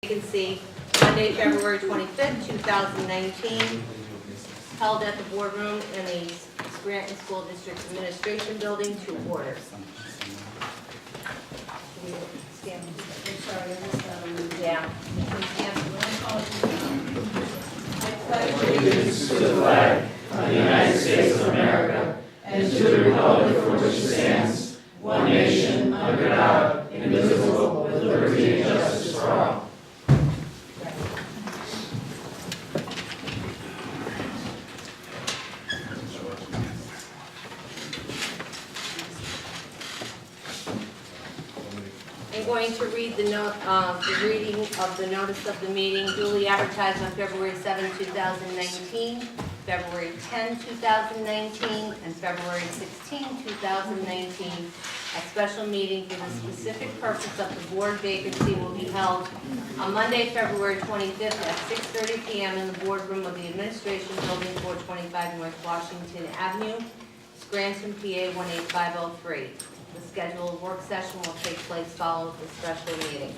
Vacancy, Monday, February 25th, 2019, held at the boardroom in the Scranton School District Administration Building to order. Stand. I'm sorry, I missed that on the Yeah. Allegiance to the flag of the United States of America and to the republic for which it stands, one nation, under God, indivisible, with liberty and justice for all. I'm going to read the reading of the notice of the meeting duly advertised on February 7, 2019, February 10, 2019, and February 16, 2019. A special meeting for the specific purpose of the board vacancy will be held on Monday, February 25th at 6:30 p.m. in the boardroom of the Administration Building, 425 North Washington Avenue, Scranton, PA 18503. The scheduled work session will take place following the special meeting.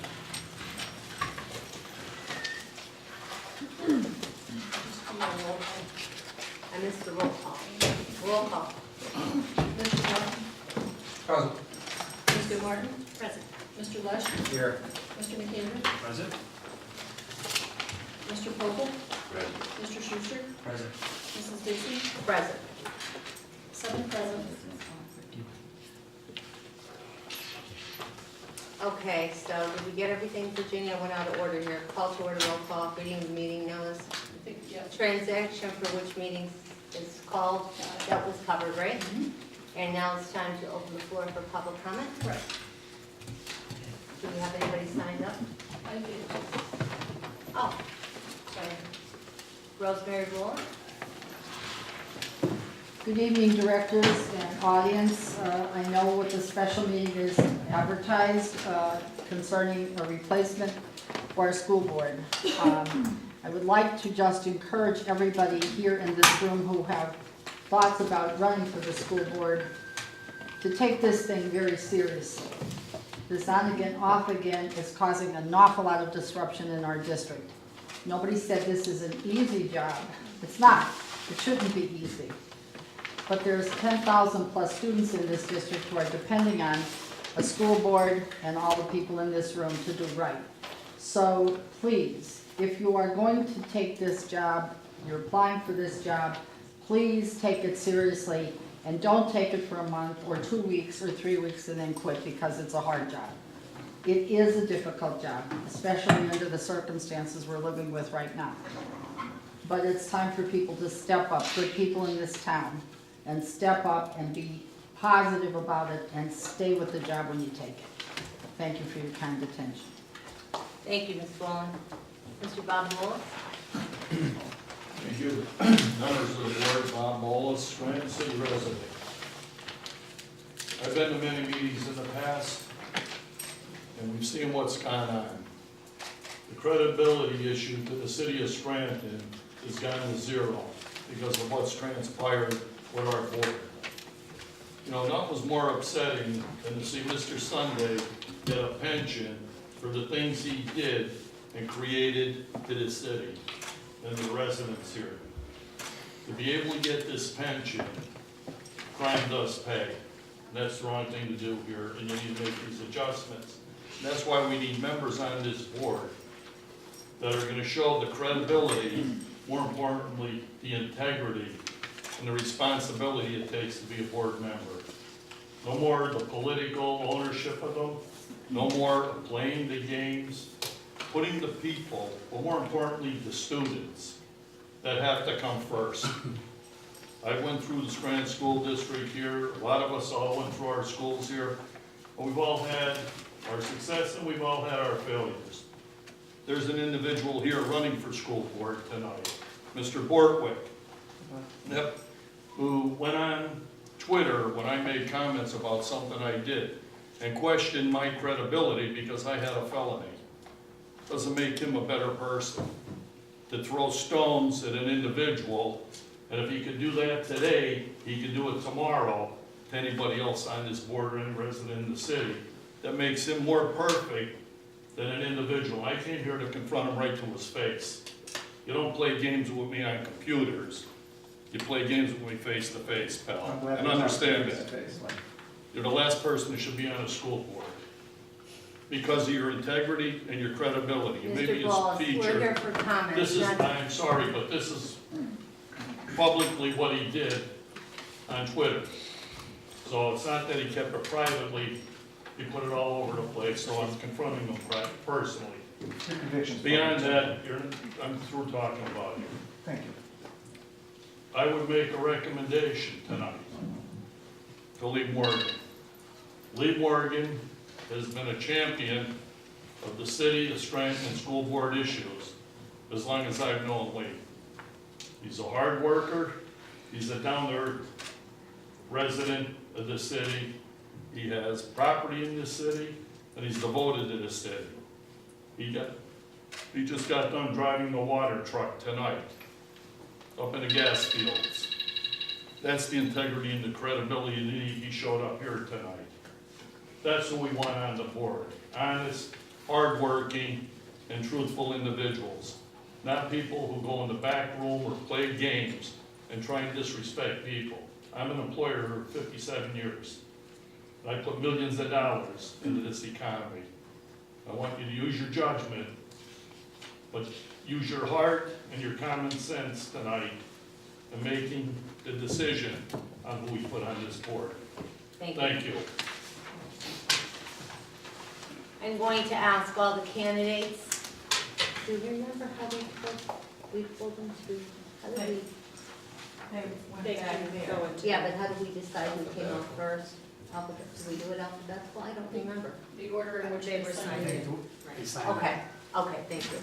I missed the roll call. Roll call. Mr. Martin? Present. Mr. Martin? Present. Mr. Lesh? Here. Mr. McAndrew? Present. Mr. Vogel? Present. Mr. Schuster? Present. Mrs. Dixon? Present. 7 present. Okay, so did we get everything, Virginia? I went out of order here. Call to order, roll call, reading of the meeting notice. I think, yeah. Transaction for which meeting is called, that was covered, right? And now it's time to open the floor for public comment. Right. Do we have anybody signed up? I did. Oh, sorry. Rosemary Rowland? Good evening, directors and audience. I know what the special meeting is advertised concerning a replacement for our school board. I would like to just encourage everybody here in this room who have thoughts about running for the school board to take this thing very seriously. This on again, off again is causing an awful lot of disruption in our district. Nobody said this is an easy job. It's not. It shouldn't be easy. But there's 10,000 plus students in this district who are depending on a school board and all the people in this room to do right. So please, if you are going to take this job, you're applying for this job, please take it seriously and don't take it for a month or 2 weeks or 3 weeks and then quit because it's a hard job. It is a difficult job, especially under the circumstances we're living with right now. But it's time for people to step up, good people in this town, and step up and be positive about it and stay with the job when you take it. Thank you for your kind attention. Thank you, Ms. Rowland. Mr. Bob Wallace? Thank you. Members of the board, Bob Wallace, Scranton City resident. I've been to many meetings in the past, and we've seen what's gone on. The credibility issue to the city of Scranton has gone to zero because of what's transpired with our board. You know, nothing was more upsetting than to see Mr. Sunday get a pension for the things he did and created to the city and the residents here. To be able to get this pension, crime does pay. And that's the wrong thing to do here, and you need to make these adjustments. And that's why we need members on this board that are gonna show the credibility, more importantly, the integrity and the responsibility it takes to be a board member. No more the political ownership of them, no more playing the games, putting the people, but more importantly, the students that have to come first. I went through the Scranton School District here, a lot of us all went through our schools here, and we've all had our success and we've all had our failures. There's an individual here running for school board tonight, Mr. Bortwick. Yep. Who went on Twitter when I made comments about something I did and questioned my credibility because I had a felony. Doesn't make him a better person to throw stones at an individual, and if he could do that today, he could do it tomorrow to anybody else on this board or any resident in the city. That makes him more perfect than an individual. I came here to confront him right to his face. You don't play games with me on computers. You play games with me face to face, pal, and understand that. You're the last person who should be on a school board because of your integrity and your credibility. And maybe Mr. as Ball, a we're teacher, here for comments, this is, not I'm sorry, but this is publicly what he did on Twitter. So it's not that he kept it privately, he put it all over the place, so I'm confronting him personally. Beyond that, I'm through talking about you. Thank you. I would make a recommendation tonight to Lee Morgan. Lee Morgan has been a champion of the city of Scranton school board issues as long as I've known Lee. He's a hard worker, he's a down-to-earth resident of the city, he has property in the city, and he's devoted to the city. He just got done driving the water truck tonight, up in the gas fields. That's the integrity and the credibility he showed up here tonight. That's what we want on the board. Honest, hardworking, and truthful individuals. Not people who go in the back room or play games and try and disrespect people. I'm an employer for 57 years. I put millions of dollars into this economy. I want you to use your judgment, but use your heart and your common sense tonight in making the decision on who we put on this board. thank you. Thank you. I'm going to ask all the candidates, do you remember how we pulled them to, how did we? They can go into. Yeah, but how did we decide who came out first? Did we do it alphabetical? I don't remember. The order in which they were signed. Okay, thank you.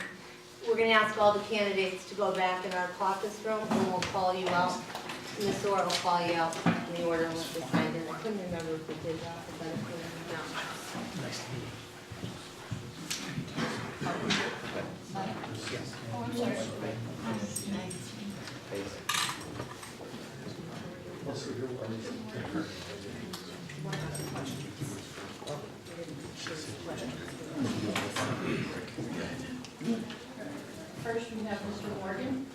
We're gonna ask all the candidates to go back in our caucus room, and we'll call you out. Ms. Orr will call you out in the order in which we signed in. I couldn't remember if we did alphabetically or not. Oh, I'm sorry. First, we have Mr. Morgan.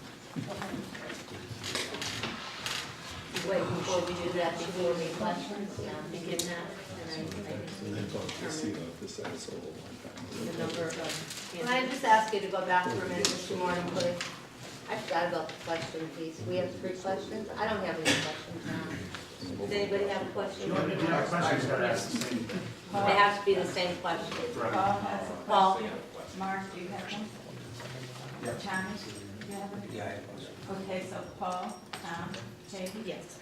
Wait, before we do that, should we make questions? Yeah, I'm thinking that, and the number of. Can I just ask you to go back for a minute, Mr. Morning, please? I forgot about the question piece. We have 3 questions? I don't have any questions now. Does anybody have a question? They have to be the same question. Paul has a Paul? question. Mark, do you have one? Thomas, do you have one? Yeah, I have a question. Okay, so Paul, Tom, Katie, Yes.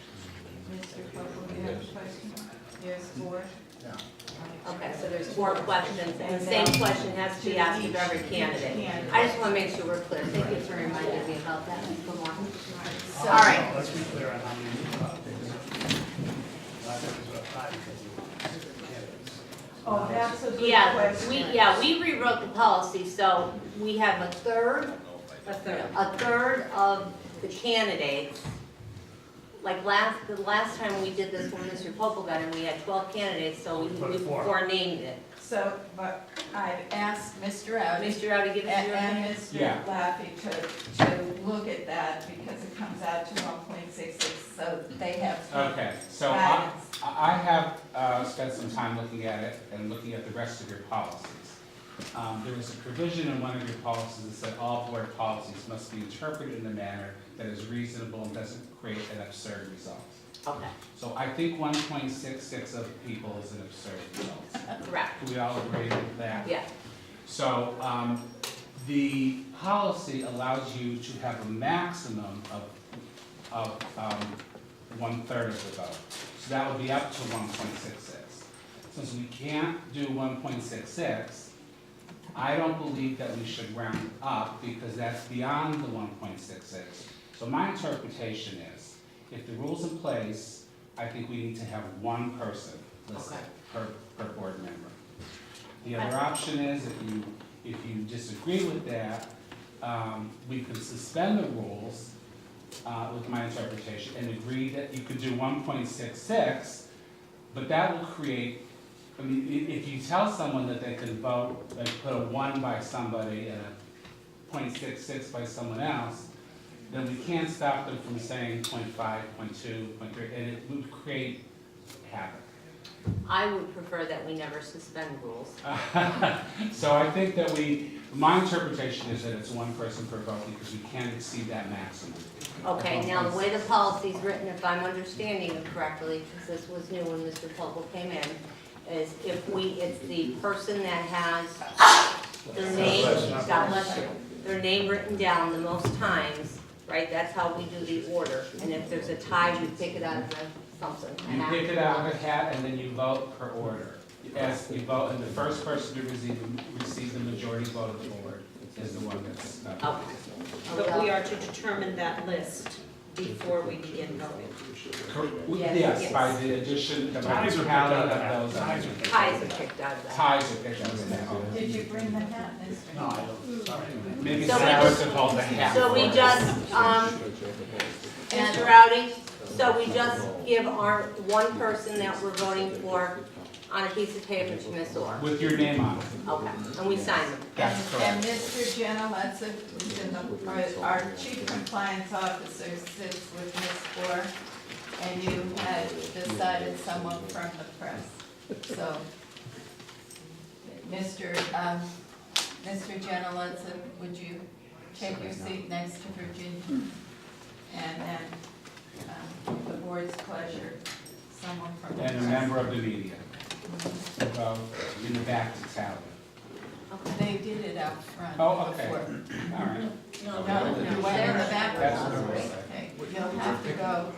Mr. Pople, do you have a question? There's 4. Okay, so there's 4 questions, and the same question has to be asked of every candidate. I just want to make sure we're clear. Thank you for reminding me about that, Ms. Lamar. All right. Let's be clear on how many Oh, that's a good Yeah, question. we rewrote the policy, so we have a third of the candidates. Like the last time we did this when Mr. Pople got in, we had 12 candidates, so we four-named it. So, but I've asked Mr. Audi Mr. Rowdy, give us your and opinion. Mr. Laffey to look at that because it comes out to 1.66, so they have. Okay, so guidance. I have spent some time looking at it and looking at the rest of your policies. There was a provision in one of your policies that said all board policies must be interpreted in a manner that is reasonable and doesn't create an absurd result. Okay, So I think 1.66 of people is an absurd result. correct. Do we all agree with that? Yeah, So, the policy allows you to have a maximum of 1/3 of the vote. So that would be up to 1.66. Since we can't do 1.66, I don't believe that we should round up because that's beyond the 1.66. So my interpretation is, if the rule's in place, I think we need to have 1 person listed per board member. The other option is, if you disagree with that, we could suspend the rules with my interpretation and agree that you could do 1.66, but that will create I mean, if you tell someone that they can vote, like put a 1 by somebody and a .66 by someone else, then we can't stop them from saying .5, .2, .3, and it would create havoc. I would prefer that we never suspend rules. So I think that my interpretation is that it's one person per vote because we can't exceed that maximum. Okay, now the way the policy's written, if I'm understanding it correctly, because this was new when Mr. Vogel came in, is it's the person that has their name, God bless you, their name written down the most times, right? That's how we do the order. And if there's a tie, we pick it out of something. You pick it out of a hat and then you vote per order. As you vote, and the first person to receive the majority vote of the board is the one that's. Okay. But we are to determine that list before we begin voting. Yes, by the addition, the tally of those. Ties are picked out of that. Ties are picked out of that. Did you bring the hat, Mr.? No, I don't, sorry. Maybe So we Sarah just- could hold the hat. So we for it. just, Mr. Rowdy, so we just give our one person that we're voting for on a piece of paper to Ms. Orr. With your name on it. Okay, and we sign them. That's And correct. Mr. Gentilezza, who's in our chief compliance officer, sits with Ms. Orr, and you had decided someone from the press. So, Mr. Gentilezza, would you take your seat next to Virginia? And then, the board's pleasure, someone from the press. And a member of the media. Go in the back to tally. They did it out front Oh, before. okay. All right. No, you went in the back. That's what it was. Okay, you'll have to go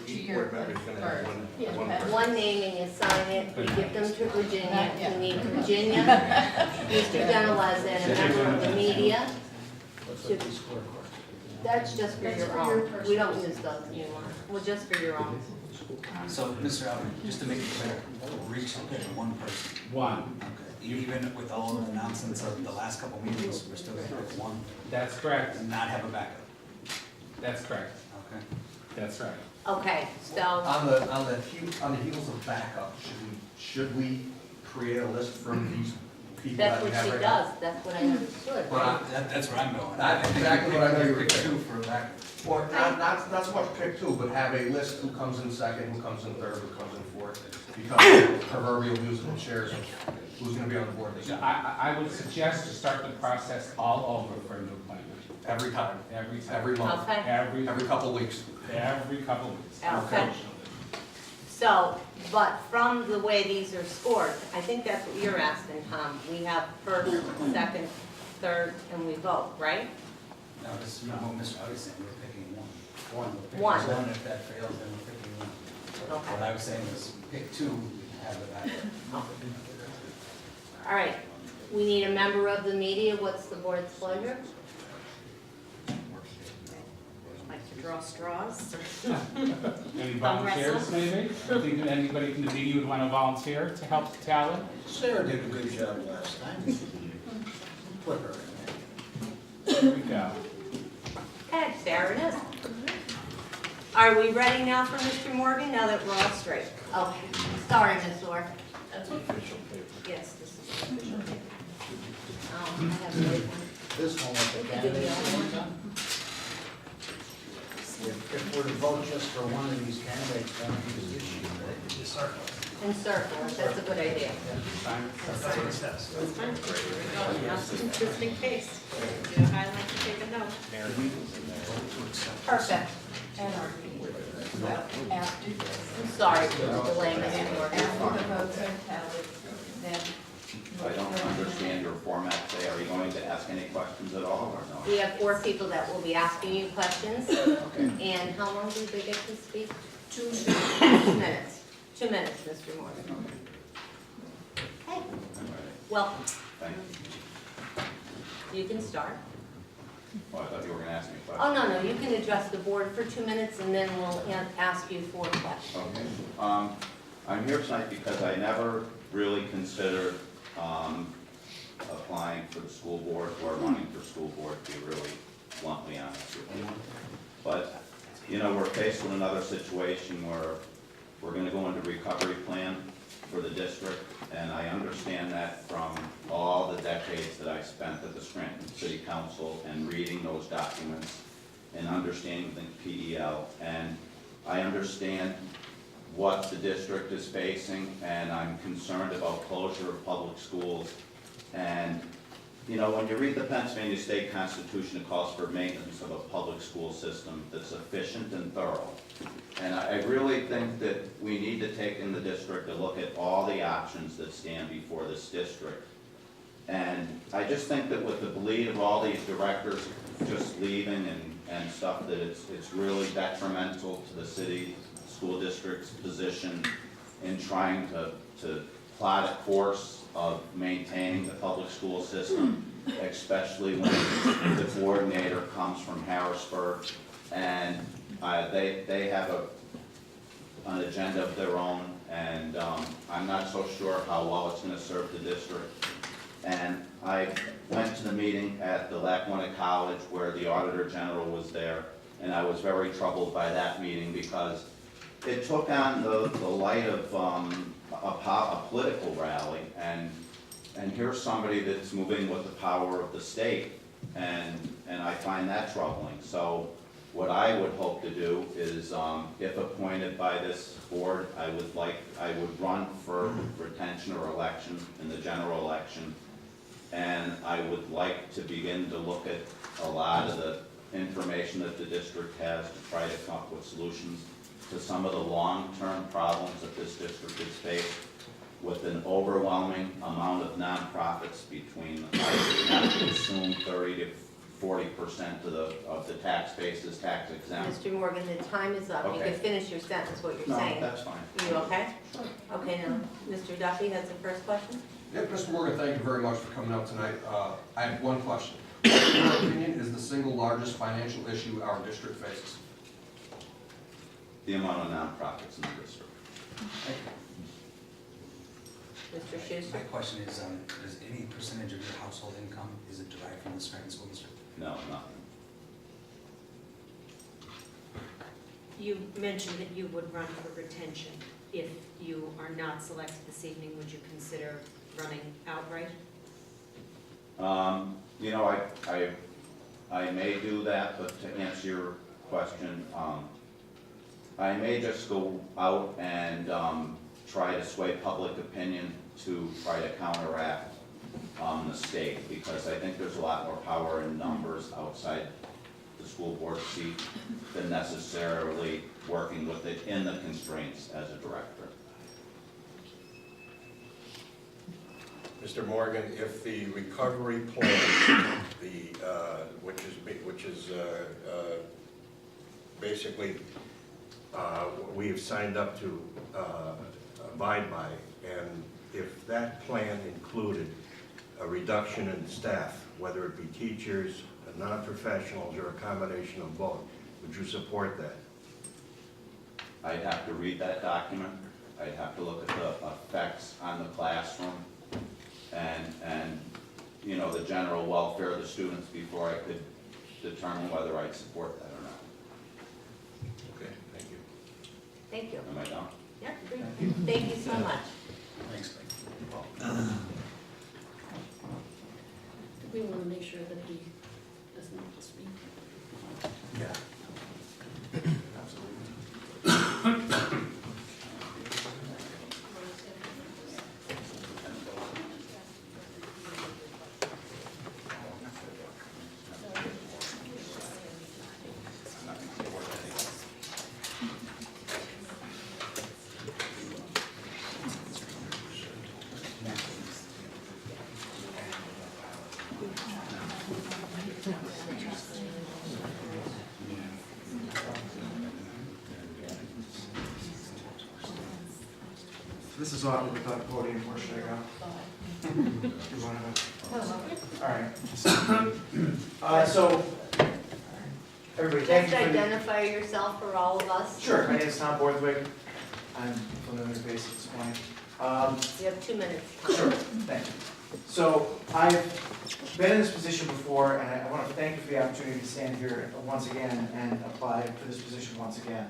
to your place first. One name and you sign it, we give them to Virginia, we need Virginia, Mr. Gentilezza, and a member of the media. That's just for your own, we don't use those anymore, well, just for your own. So, Mr. Alvin, just to make it clear, we're each looking at one person. One. Okay. Even with all of the nonsense of the last couple meetings, we're still gonna pick one That's correct. and not have a backup. That's correct. Okay. That's right. Okay, so, On the heels of backup, should we create a list from these people that's that we what have she right now? does, that's what I understood. But That's where I'm going. That's I think exactly we what I know you were pick saying. two for a backup. Or not so much pick two, but have a list who comes in second, who comes in third, who comes in fourth. Because proverbial musical chairs of who's gonna be on the board this So year. I would suggest to start the process all over for a new appointment. Every time, Every time. every month, Okay, Every couple weeks. couple weeks. Okay. So, but from the way these are scored, I think that's what you're asking, Tom. We have first, second, third, and we vote, right? No, this is what Mr. Alvin said, we're picking one. One. We're picking one, if that fails, then we're picking one. What Okay. I was saying is pick two, have the backup. All right, we need a member of the media. What's the board's pleasure? Like to draw straws? Any volunteers maybe? Think anybody from the media would want to volunteer to help tally? Sarah did a good job last time. Put her in there. Here we go. Okay, there it is. Are we ready now for Mr. Morgan, now that we're all straight? Okay, sorry, Ms. Orr. That's official paper. Yes, this is the official paper. I have the right one. This one with the candidates. If we're to vote just for one of these candidates, then use this sheet, right? Encircle it, that's a good idea. Sign it. That's what it says. That's fine. Just in case. You know, I like to take a note. Perfect. And our meeting. Well, after this, I'm sorry for the delay, Mr. Morgan. after the votes are tallied, then. I don't understand your format today. Are you going to ask any questions at all or no? We have 4 people that will be asking you questions. Okay. And how long do they get to speak? 2 minutes. 2 minutes, Mr. Morgan. Okay, All right. well, Thank you. you can start. Well, I thought you were going to ask me a Oh, question. no, you can address the board for 2 minutes and then we'll ask you 4 questions. Okay. I'm here tonight because I never really considered applying for the school board or running for school board, to be really bluntly honest with you. But, you know, we're faced with another situation where we're going to go into recovery plan for the district, and I understand that from all the decades that I spent at the Scranton City Council and reading those documents and understanding the PEL, and I understand what the district is facing, and I'm concerned about closure of public schools. And, you know, when you read the Pennsylvania State Constitution, it calls for maintenance of a public school system that's efficient and thorough. And I really think that we need to take in the district a look at all the options that stand before this district. And I just think that with the bleed of all these directors just leaving and stuff, that it's really detrimental to the city school district's position in trying to plot a course of maintaining the public school system, especially when the coordinator comes from Harrisburg, and they have an agenda of their own, and I'm not so sure how well it's going to serve the district. And I went to the meeting at the Lackawanna College where the Auditor General was there, and I was very troubled by that meeting because it took on the light of a political rally, and here's somebody that's moving with the power of the state, and I find that troubling. So what I would hope to do is, if appointed by this board, I would run for retention or election in the general election, and I would like to begin to look at a lot of the information that the district has to try to come up with solutions to some of the long-term problems that this district has faced with an overwhelming amount of nonprofits between, I have to assume, 30 to 40% of the tax base is tax exempt. Mr. Morgan, the time is up. You Okay. can finish your sentence, what you're No, saying. that's fine. You okay? Okay, now, Mr. Duffy has the first question. Yeah, Mr. Morgan, thank you very much for coming out tonight. I have one question. What, in your opinion, is the single largest financial issue our district faces? The amount of nonprofits in the district. Mr. Schuster? My question is any percentage of your household income, is it derived from the Scranton School District? No, nothing. You mentioned that you would run for retention. If you are not selected this evening, would you consider running outright? You know, I may do that, but to answer your question, I may just go out and try to sway public opinion to try to counteract the state, because I think there's a lot more power in numbers outside the school board seat than necessarily working with it in the constraints as a director. Mr. Morgan, if the recovery plan, which is basically we have signed up to abide by, and if that plan included a reduction in staff, whether it be teachers, non-professionals, or a combination of both, would you support that? I'd have to read that document. I'd have to look at the effects on the classroom and you know, the general welfare of the students before I could determine whether I'd support that or not. Okay, thank you. Thank you. Am I done? Yeah, thank you so much. Thanks. We want to make sure that he doesn't have to speak. Yeah. This is awkward without a podium, where should I go? You want to? All right. So, everybody, thank Just you for the... identify yourself for all of us. Sure, my name is Tom Borthwick. I'm familiar face at this point. You have 2 minutes. Sure, thank you. So, I've been in this position before, and I want to thank you for the opportunity to stand here once again and apply for this position once again.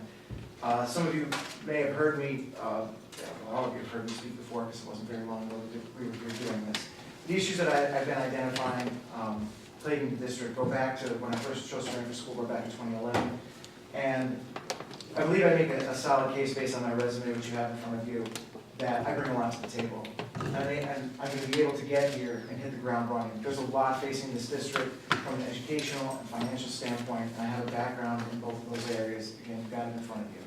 Some of you may have heard me, all of you have heard me speak before because it wasn't very long ago that we were doing this. The issues that I've been identifying plaguing the district go back to when I first chose to run for school board back in 2011. And I believe I make a solid case based on my resume, which you have in front of you, that I bring a lot to the table. And I'm going to be able to get here and hit the ground running. There's a lot facing this district from an educational and financial standpoint, and I have a background in both of those areas. Again, you've got it in front of you.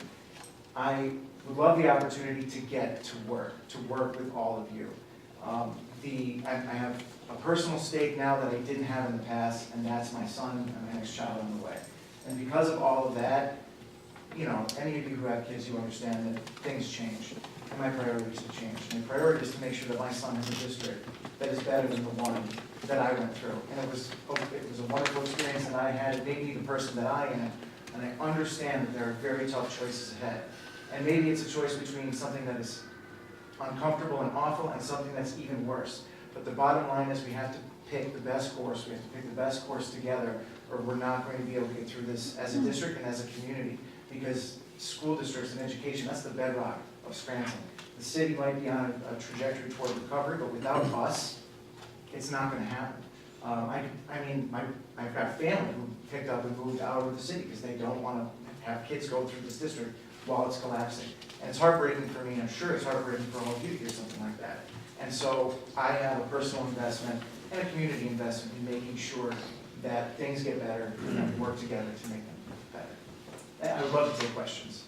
I would love the opportunity to get to work with all of you. I have a personal stake now that I didn't have in the past, and that's my son and my next child on the way. And because of all of that, you know, any of you who have kids, you understand that things change, and my priorities have changed. And the priority is to make sure that my son has a district that is better than the one that I went through. And it was a wonderful experience that I had. It made me the person that I am, and I understand that there are very tough choices ahead. And maybe it's a choice between something that is uncomfortable and awful and something that's even worse. But the bottom line is we have to pick the best course. We have to pick the best course together, or we're not going to be able to get through this as a district and as a community. Because school districts and education, that's the bedrock of Scranton. The city might be on a trajectory toward recovery, but without us, it's not going to happen. I've got family who picked up and moved out of the city because they don't want to have kids go through this district while it's collapsing. And it's heartbreaking for me, and I'm sure it's heartbreaking for all of you to hear something like that. And so I have a personal investment and a community investment in making sure that things get better and we work together to make them better. And I would love to take questions.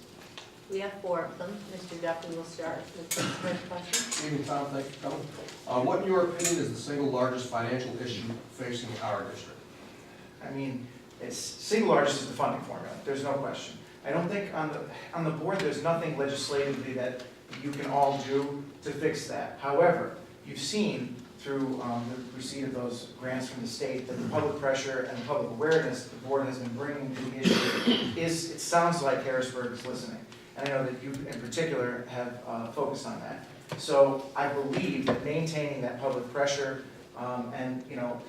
We have 4 of them. Mr. Duffy will start with the first question. Evening, Tom, thank you for coming. What in your opinion is the single largest financial issue facing our district? I mean, it's single largest is the funding formula. There's no question. I don't think on the board there's nothing legislatively that you can all do to fix that. However, you've seen through the receipt of those grants from the state that the public pressure and the public awareness the board has been bringing to the issue it sounds like Harrisburg is listening. And I know that you in particular have focused on that. So I believe that maintaining that public pressure and, you know,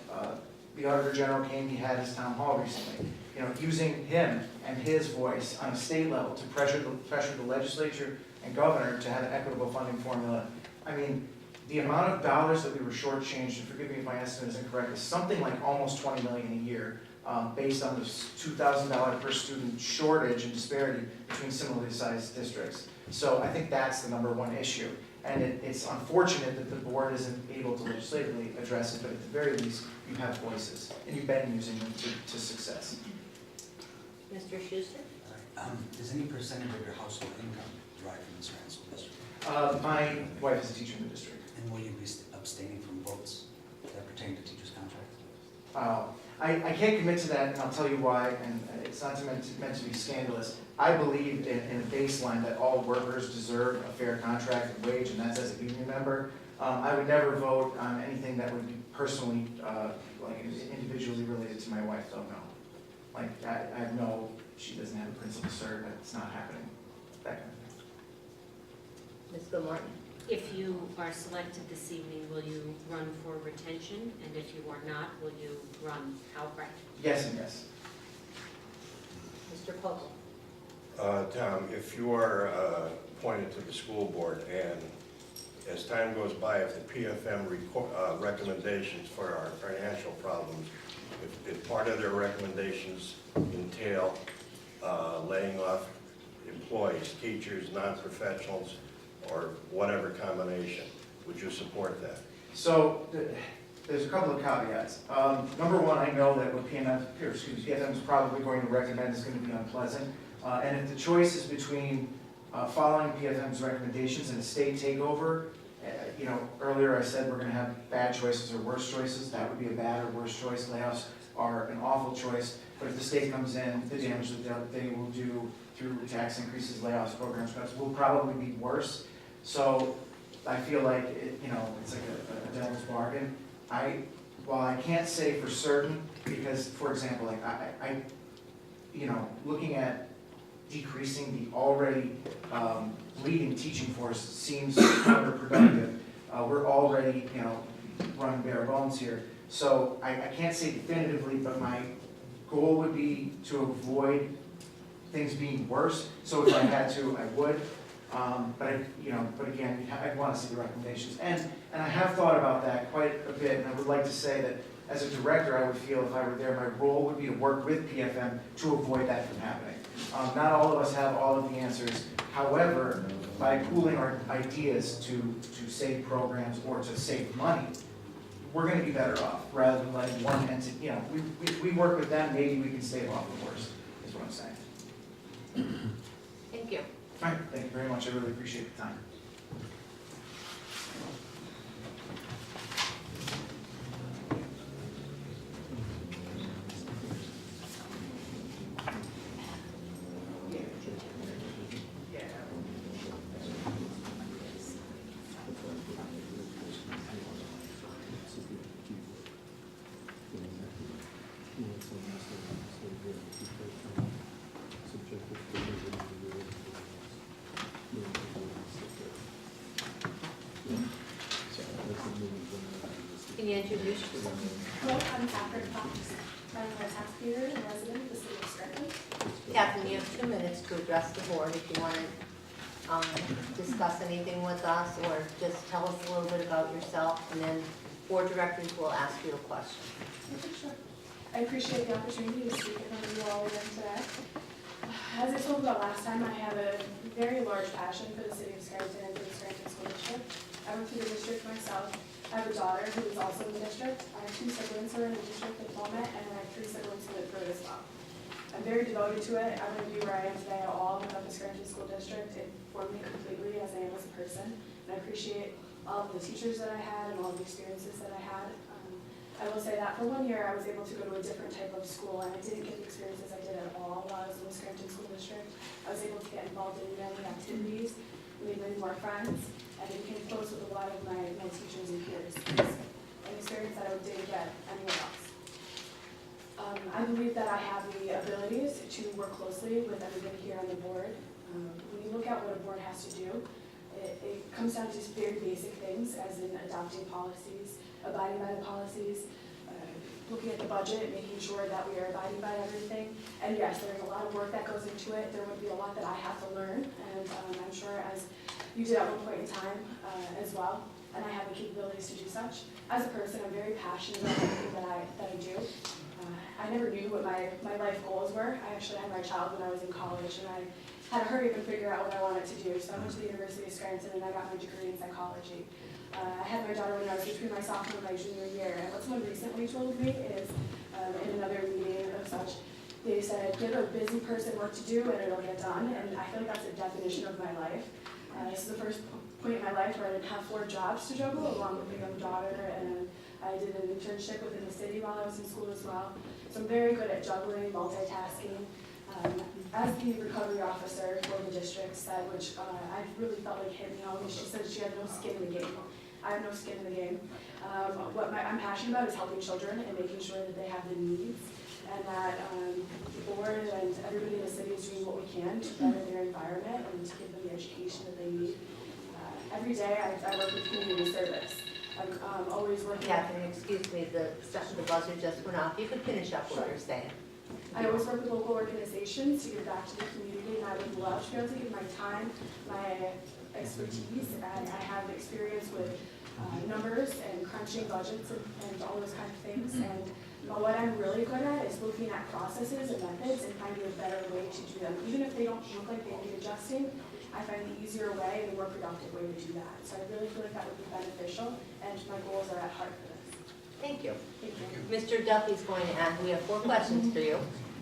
the Auditor General came, he had his town hall recently. You know, using him and his voice on a state level to pressure the legislature and governor to have an equitable funding formula. I mean, the amount of dollars that we were shortchanged, and forgive me if my estimate is incorrect, is something like almost $20 million a year, based on this $2,000 per student shortage and disparity between similarly sized districts. So I think that's the #1 issue. And it's unfortunate that the board isn't able to legislatively address it, but at the very least, you have voices, and you've been using them to success. Mr. Schuster? Does any percentage of your household income derive from the Scranton School District? My wife is a teacher in the district. And will you be abstaining from votes that pertain to teachers' contracts? I can't commit to that, and I'll tell you why, and it's not meant to be scandalous. I believe in a baseline that all workers deserve a fair contract and wage, and that's as a union member. I would never vote on anything that would be personally, like individually related to my wife, though, no. Like, I have no, she doesn't have a principal cert, it's not happening, that kind of thing. Ms. Gilmartin? If you are selected this evening, will you run for retention? And if you are not, will you run outright? Yes and yes. Mr. Pokel? Tom, if you are appointed to the school board and as time goes by, if the PFM recommendations for our financial problems, if part of their recommendations entail laying off employees, teachers, non-professionals, or whatever combination, would you support that? So there's a couple of caveats. #1, I know that what PFM is probably going to recommend is going to be unpleasant. And if the choice is between following PFM's recommendations and a state takeover, you know, earlier I said we're going to have bad choices or worse choices. That would be a bad or worse choice. Layoffs are an awful choice. But if the state comes in, the damage that they will do through tax increases, layoffs, programs, cuts will probably be worse. So I feel like it's like a devil's bargain. While I can't say for certain, because for example, like I looking at decreasing the already bleeding teaching force seems counterproductive. We're already running bare bones here. So I can't say definitively, but my goal would be to avoid things being worse, so if I had to, I would. But again, I'd want to see the recommendations. And I have thought about that quite a bit, and I would like to say that as a director, I would feel if I were there, my role would be to work with PFM to avoid that from happening. Not all of us have all of the answers. However, by pooling our ideas to save programs or to save money, we're going to be better off rather than letting one entity, we work with them, maybe we can stave off the worst, is what I'm saying. Thank you. All right, thank you very much. I really appreciate the time. Can you introduce yourself? Hello, I'm Catherine Fox. I'm a taxpayer and resident of the city of Scranton. Catherine, you have 2 minutes to address the board if you want to discuss anything with us, or just tell us a little bit about yourself, and then board directors will ask you a question. Okay, sure. I appreciate the opportunity to speak in front of you all again today. As I told you about last time, I have a very large passion for the city of Scranton and for the Scranton School District. I went through the district myself. I have a daughter who is also in the district. I have 2 siblings who are in the district at the moment, and I have 3 siblings who live through it as well. I'm very devoted to it. I wouldn't be where I am today at all without the Scranton School District. It formed me completely as I am as a person, and I appreciate all of the teachers that I had and all the experiences that I had. I will say that for 1 year, I was able to go to a different type of school, and I didn't get the experiences I did at all while I was in the Scranton School District. I was able to get involved in many activities, made many more friends, and I became close with a lot of my teachers and peers. It's an experience that I didn't get anywhere else. I believe that I have the abilities to work closely with everybody here on the board. When you look at what a board has to do, it comes down to just very basic things, as in adopting policies, abiding by the policies, looking at the budget, making sure that we are abiding by everything. And yes, there's a lot of work that goes into it. There would be a lot that I have to learn, and I'm sure as you did at one point in time as well, and I have the capabilities to do such. As a person, I'm very passionate about everything that I do. I never knew what my life goals were. I actually had my child when I was in college, and I had to hurry up and figure out what I wanted to do. So I went to the University of Scranton, and I got my degree in psychology. I had my daughter when I was between my sophomore and my junior year, and what someone recently told me is, in another meeting of such, they said, give a busy person work to do and it'll get done, and I feel like that's a definition of my life. This is the first point in my life where I didn't have 4 jobs to juggle, along with a young daughter, and I did an internship within the city while I was in school as well. So I'm very good at juggling, multitasking. As the recovery officer for the district said, which I really felt like hit me home, she said she had no skin in the game. I have no skin in the game. What I'm passionate about is helping children and making sure that they have the needs, and that the board and everybody in the city is doing what we can to better their environment and to give them the education that they need. Every day I work with community service. I'm always working. Catherine, excuse me, the buzzer just went off. You can finish up what you're saying. I always work with local organizations to give back to the community, and I would love to be able to give my time, my expertise, and I have experience with numbers and crunching budgets and all those kind of things. And what I'm really good at is looking at processes and methods and finding a better way to do them. Even if they don't look like they need adjusting, I find the easier way and the more productive way to do that. So I really feel like that would be beneficial, and my goals are at heart for this. Thank you. Thank you. Mr. Duffy's going to ask, we have 4 questions for you.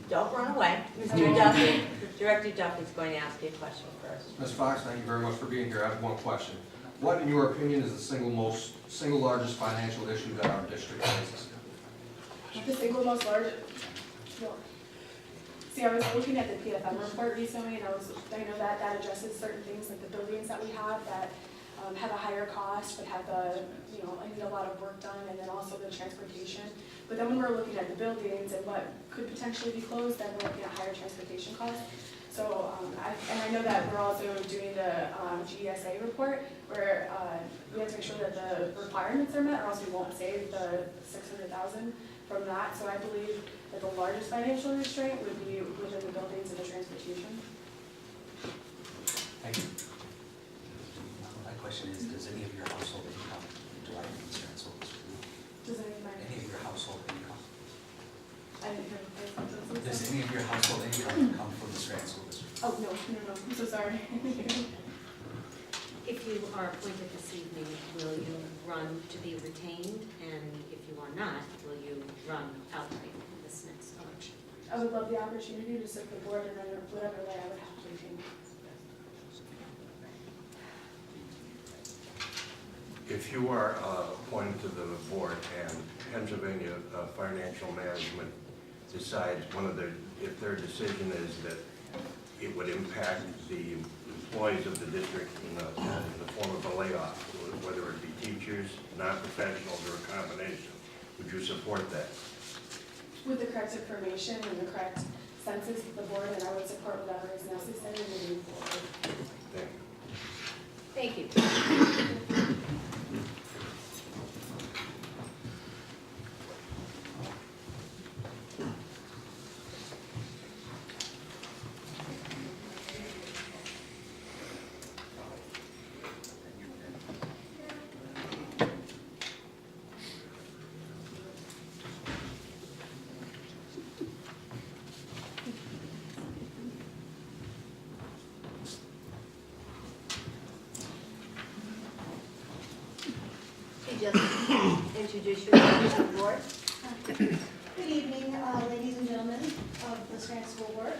Don't run away. Mr. Duffy, Director Duffy's going to ask you a question first. Ms. Fox, thank you very much for being here. I have one question. What, in your opinion, is the single largest financial issue that our district faces? The single most large, well, see, I was looking at the PFM report recently, and I know that addresses certain things like the buildings that we have that have a higher cost, but have I need a lot of work done, and then also the transportation. But then when we're looking at the buildings and what could potentially be closed, then we're looking at higher transportation costs. So, I know that we're also doing the GESA report, where we have to make sure that the requirements are met, or else we won't save the $600,000 from that. So I believe that the largest financial restraint would be within the buildings and the transportation. Thank you. My question is, does any of your household income derive from the Scranton School District? Does any of my, Any of your household income? I didn't hear the first sentence. Does any of your household income come from the Scranton School District? Oh, no, I'm so sorry. If you are appointed this evening, will you run to be retained? And if you are not, will you run outright in this next election? I would love the opportunity to serve the board in whatever way I would have to retain. If you are appointed to the board and Pennsylvania Financial Management decides if their decision is that it would impact the employees of the district in the form of a layoff, whether it be teachers, non-professionals, or a combination, would you support that? With the correct information and the correct census of the board, and I would support whatever is necessary moving forward. Thank you. Thank you. Could you just introduce yourself to the board? Good evening, ladies and gentlemen of the Scranton School Board,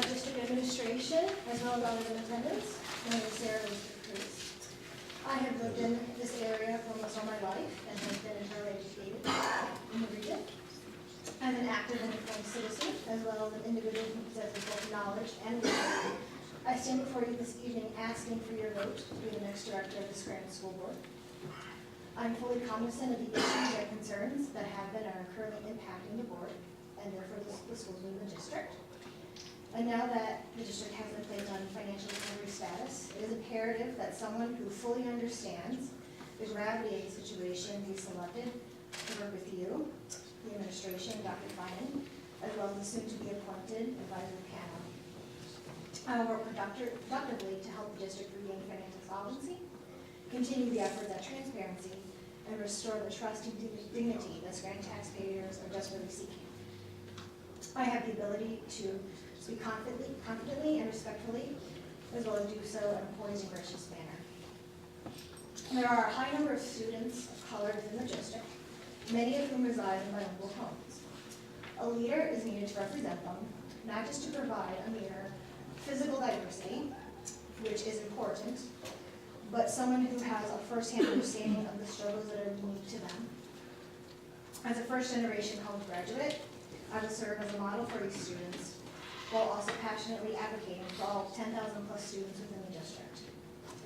District Administration, as well as others in attendance. My name is Sarah Elizabeth Cruz. I have lived in this area for almost all my life and have been entirely educated in the region. I'm an active and informed citizen, as well as an individual who possesses both knowledge and wisdom. I stand before you this evening asking for your vote to be the next director of the Scranton School Board. I'm fully cognizant of the issues and concerns that have been and are currently impacting the board and therefore the schools within the district. And now that the district has been placed on financial recovery status, it is imperative that someone who fully understands the gravity of the situation be selected to work with you, the administration, Dr. Finan, as well as the soon-to-be appointed advisory panel. I will work productively to help the district regain financial solvency, continue the efforts at transparency, and restore the trust and dignity that Scranton taxpayers are desperately seeking. I have the ability to speak confidently and respectfully, as well as do so in a poised and gracious manner. There are a high number of students of color within the district, many of whom reside in bilingual homes. A leader is needed to represent them, not just to provide a mere physical diversity, which is important, but someone who has a first-hand understanding of the struggles that are unique to them. As a first-generation college graduate, I will serve as a model for these students, while also passionately advocating for all 10,000 plus students within the district.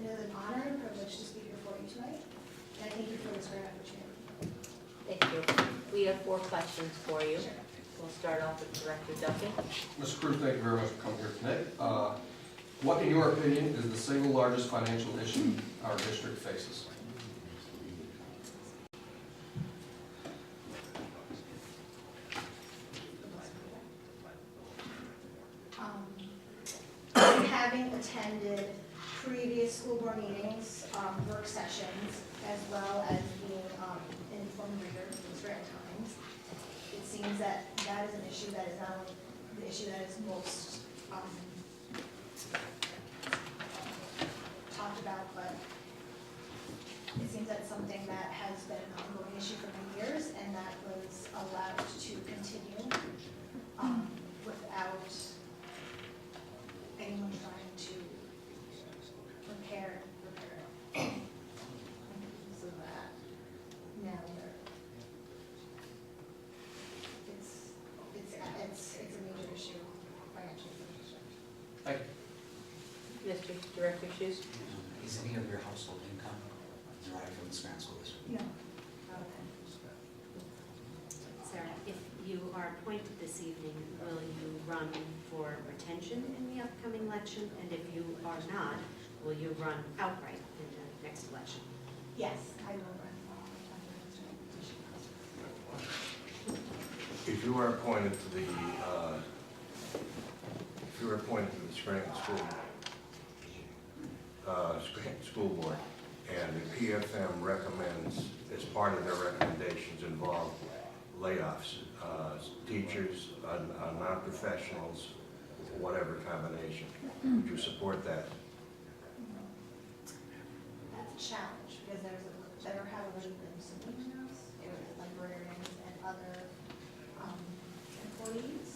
It is an honor and privilege to speak before you tonight, and I thank you for this great opportunity. Thank you. We have 4 questions for you. Sure. We'll start off with Director Duffy. Ms. Cruz, thank you very much for coming here tonight. What, in your opinion, is the single largest financial issue our district faces? Having attended previous school board meetings, work sessions, as well as being an informed reader of the Scranton Times, it seems that that is an issue that is not only the issue that is most talked about, but it seems that's something that has been an ongoing issue for many years, and that was allowed to continue without anyone trying to repair it. So that now it's a major issue financially for the district. Thank you. Mr. Director Shoes. Is any of your household income derived from the Scranton School District? No. Sarah, if you are appointed this evening, will you run for retention in the upcoming election? And if you are not, will you run outright in the next election? Yes, I will run. If you are appointed to the, Scranton School Board, and the PFM recommends, as part of their recommendations, involve layoffs, teachers, non-professionals, whatever combination, would you support that? That's a challenge, because there have already been some emails, librarians and other employees.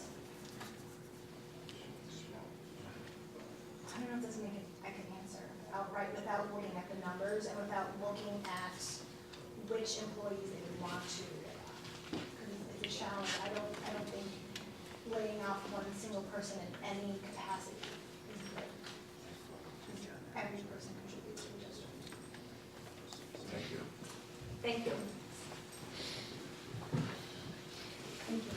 I don't know if this I can answer outright without looking at the numbers and without looking at which employees they would want to lay off. Because it's a challenge. I don't think laying off one single person in any capacity is good. Every person contributes to the district. Thank you. Thank you. Thank you.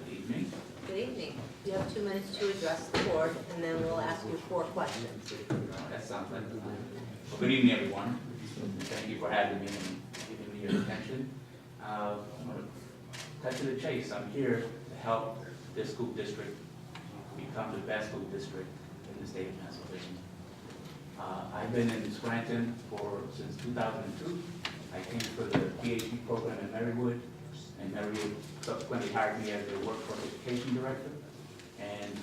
Good evening. Good evening. You have 2 minutes to address the board, and then we'll ask you 4 questions. That sounds like a plan. Well, good evening, everyone. Thank you for having me and giving me your attention. I'm going to cut to the chase. I'm here to help this school district become the best school district in the state of Pennsylvania. I've been in Scranton since 2002. I came for the PhD program in Marywood, and Marywood subsequently hired me as their workforce education director. And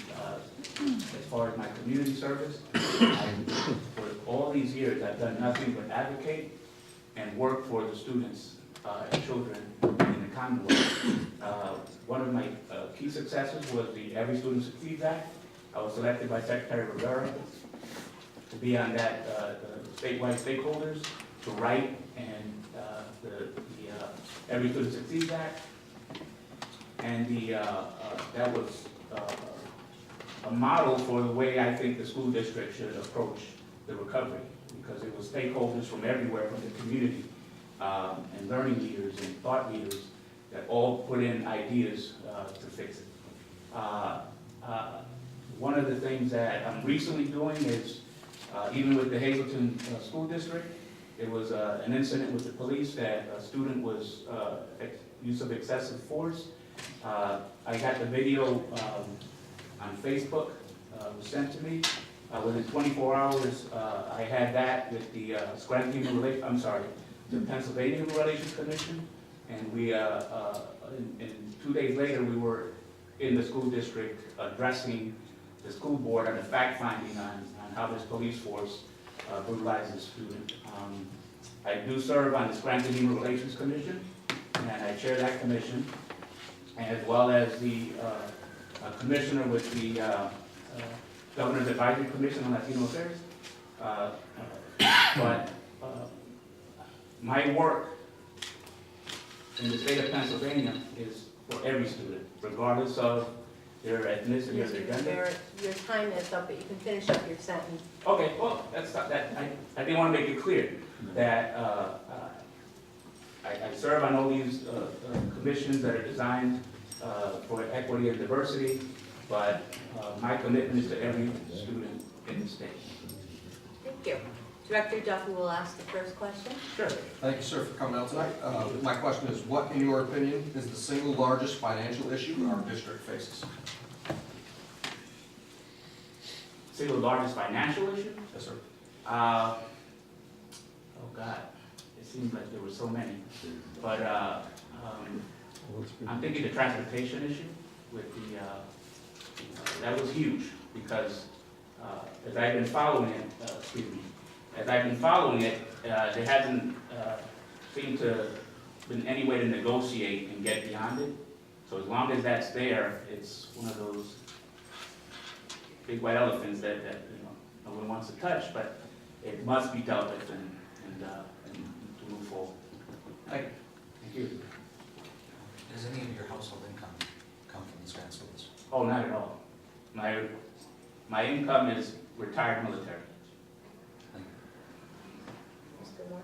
as far as my community service, for all these years, I've done nothing but advocate and work for the students and children in the Commonwealth. One of my key successes was the Every Student Succeeds Act. I was selected by Secretary Rivera to be on that statewide stakeholders to write and the Every Student Succeeds Act. And that was a model for the way I think the school district should approach the recovery, because it was stakeholders from everywhere, from the community, and learning leaders and thought leaders that all put in ideas to fix it. One of the things that I'm recently doing is, even with the Hazleton School District, it was an incident with the police that a student was use of excessive force. I got the video on Facebook, was sent to me. Within 24 hours, I had that with the the Pennsylvania Human Relations Commission, and we, and 2 days later, we were in the school district addressing the school board on the fact finding on how this police force brutalizes students. I do serve on the Scranton Human Relations Commission, and I chair that commission, as well as the commissioner with the Governor's Advisory Commission on Latino Affairs. But my work in the state of Pennsylvania is for every student, regardless of their ethnicity or their gender. Your time is up, but you can finish up your sentence. Okay, well, that's not that. I didn't want to make it clear that I serve on all these commissions that are designed for equity and diversity, but my commitment is to every student in the state. Thank you. Director Duffy will ask the first question. Sure. Thank you, sir, for coming out tonight. My question is, what, in your opinion, is the single largest financial issue our district faces? Single largest financial issue? Yes, sir. Oh God, it seems like there were so many. But I'm thinking the transportation issue with the, that was huge because as I've been following it, there hasn't seemed to been any way to negotiate and get beyond it. So as long as that's there, it's one of those big white elephants that no one wants to touch, but it must be dealt with and to move forward. Thank you. Thank you. Does any of your household income come from the Scranton School District? Oh, not at all. My income is retired military. Mr. Moore?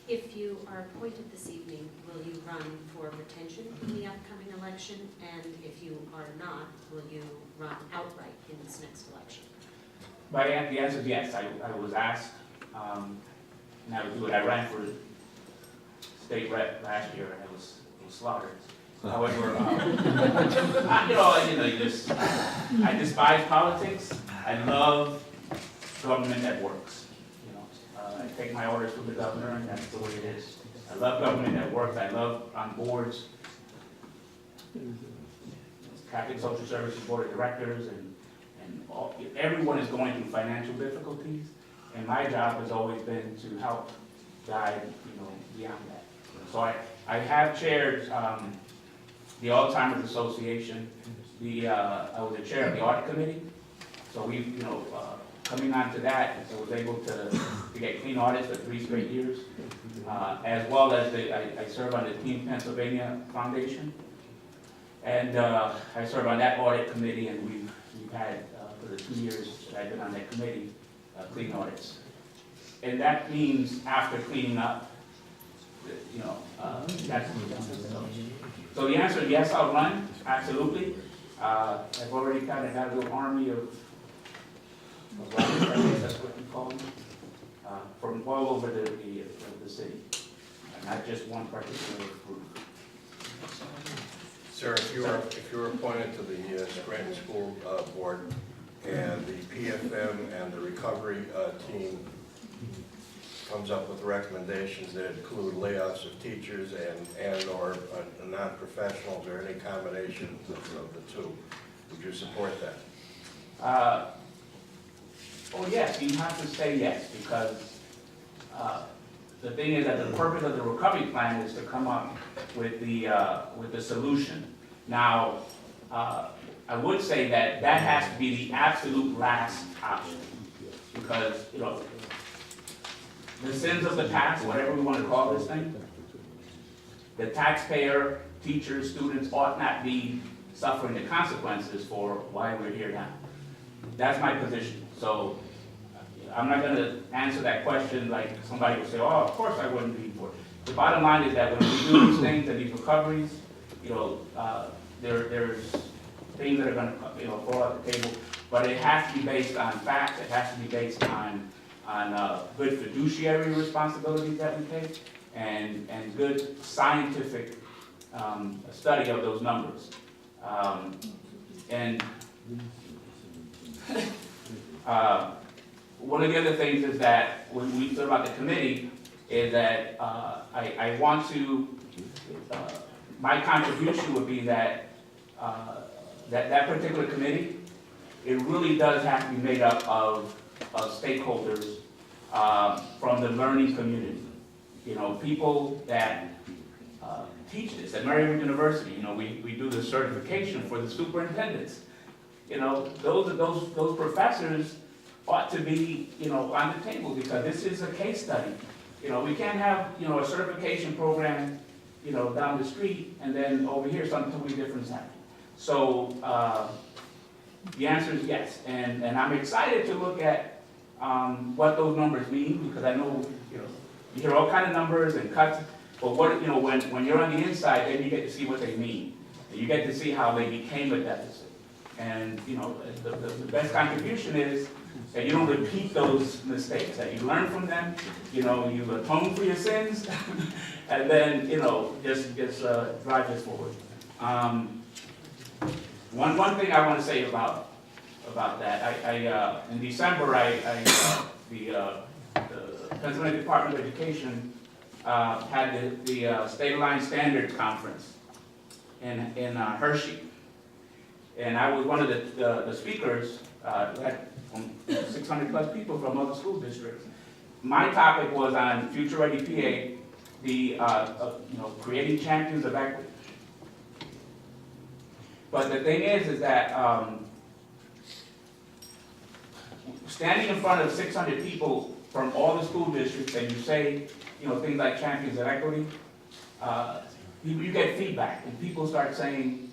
If you are appointed this evening, will you run for retention in the upcoming election? And if you are not, will you run outright in this next election? The answer is yes. I was asked, and I would do it. I ran for state rep last year, and it was slaughtered. However, I despise politics. I love government that works. I take my orders from the governor, and that's the way it is. I love government that works. I love on boards, Catholic Social Services Board of Directors, and everyone is going through financial difficulties, and my job has always been to help guide, beyond that. So I have chaired the Alzheimer's Association. I was the chair of the audit committee, so we've, coming on to that, I was able to get clean audits for 3 straight years, as well as I serve on the Team Pennsylvania Foundation, and I serve on that audit committee, and we've had, for the 2 years that I've been on that committee, clean audits. And that means after cleaning up, that's so the answer is yes, I'll run, absolutely. I've already kind of got a little army of runners, I guess that's what you call them, from all over the city, not just one particular group. Sir, if you were appointed to the Scranton School Board and the PFM and the recovery team comes up with recommendations that include layoffs of teachers and/or non-professionals or any combination of the two, would you support that? Oh yes, you have to say yes, because the thing is that the purpose of the recovery plan is to come up with the solution. Now, I would say that has to be the absolute last option, because the sins of the past, whatever we want to call this thing, the taxpayer, teachers, students ought not be suffering the consequences for why we're here now. That's my position. So I'm not going to answer that question like somebody would say, oh, of course I wouldn't be for it. The bottom line is that when we do these things and these recoveries, there's things that are going to fall off the table, but it has to be based on facts. It has to be based on good fiduciary responsibilities that we take and good scientific study of those numbers. One of the other things is that when we thought about the committee is that I want to, my contribution would be that that particular committee, it really does have to be made up of stakeholders from the learning community. People that teach this at Meriwether University. We do the certification for the superintendents. Those professors ought to be, on the table, because this is a case study. We can't have, a certification program, down the street, and then over here something totally different is happening. So the answer is yes, and I'm excited to look at what those numbers mean, because I know, you hear all kinds of numbers and cuts, but what, when you're on the inside, then you get to see what they mean. You get to see how they became a deficit. And, the best contribution is that you don't repeat those mistakes, that you learn from them, you atone for your sins, and then, just drive this forward. One thing I want to say about that, in December, the Pennsylvania Department of Education had the State Aligned Standards Conference in Hershey. And I was one of the speakers, we had 600 plus people from other school districts. My topic was on Future Ready PA, creating champions of equity. But the thing is that standing in front of 600 people from all the school districts and you say, things like champions of equity, you get feedback, and people start saying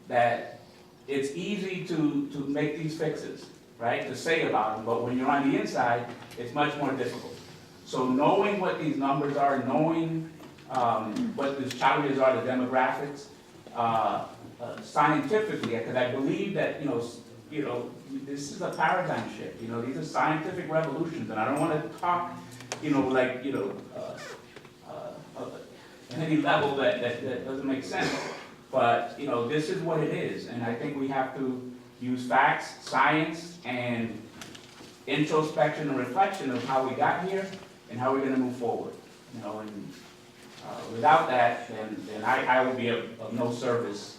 that it's easy to make these fixes, right, to say about them, but when you're on the inside, it's much more difficult. So knowing what these numbers are, knowing what the challenges are, the demographics, scientifically, because I believe that, this is a paradigm shift, these are scientific revolutions, and I don't want to talk, at any level that doesn't make sense, but, this is what it is, and I think we have to use facts, science, and introspection and reflection of how we got here and how we're gonna move forward, and without that, then I will be of no service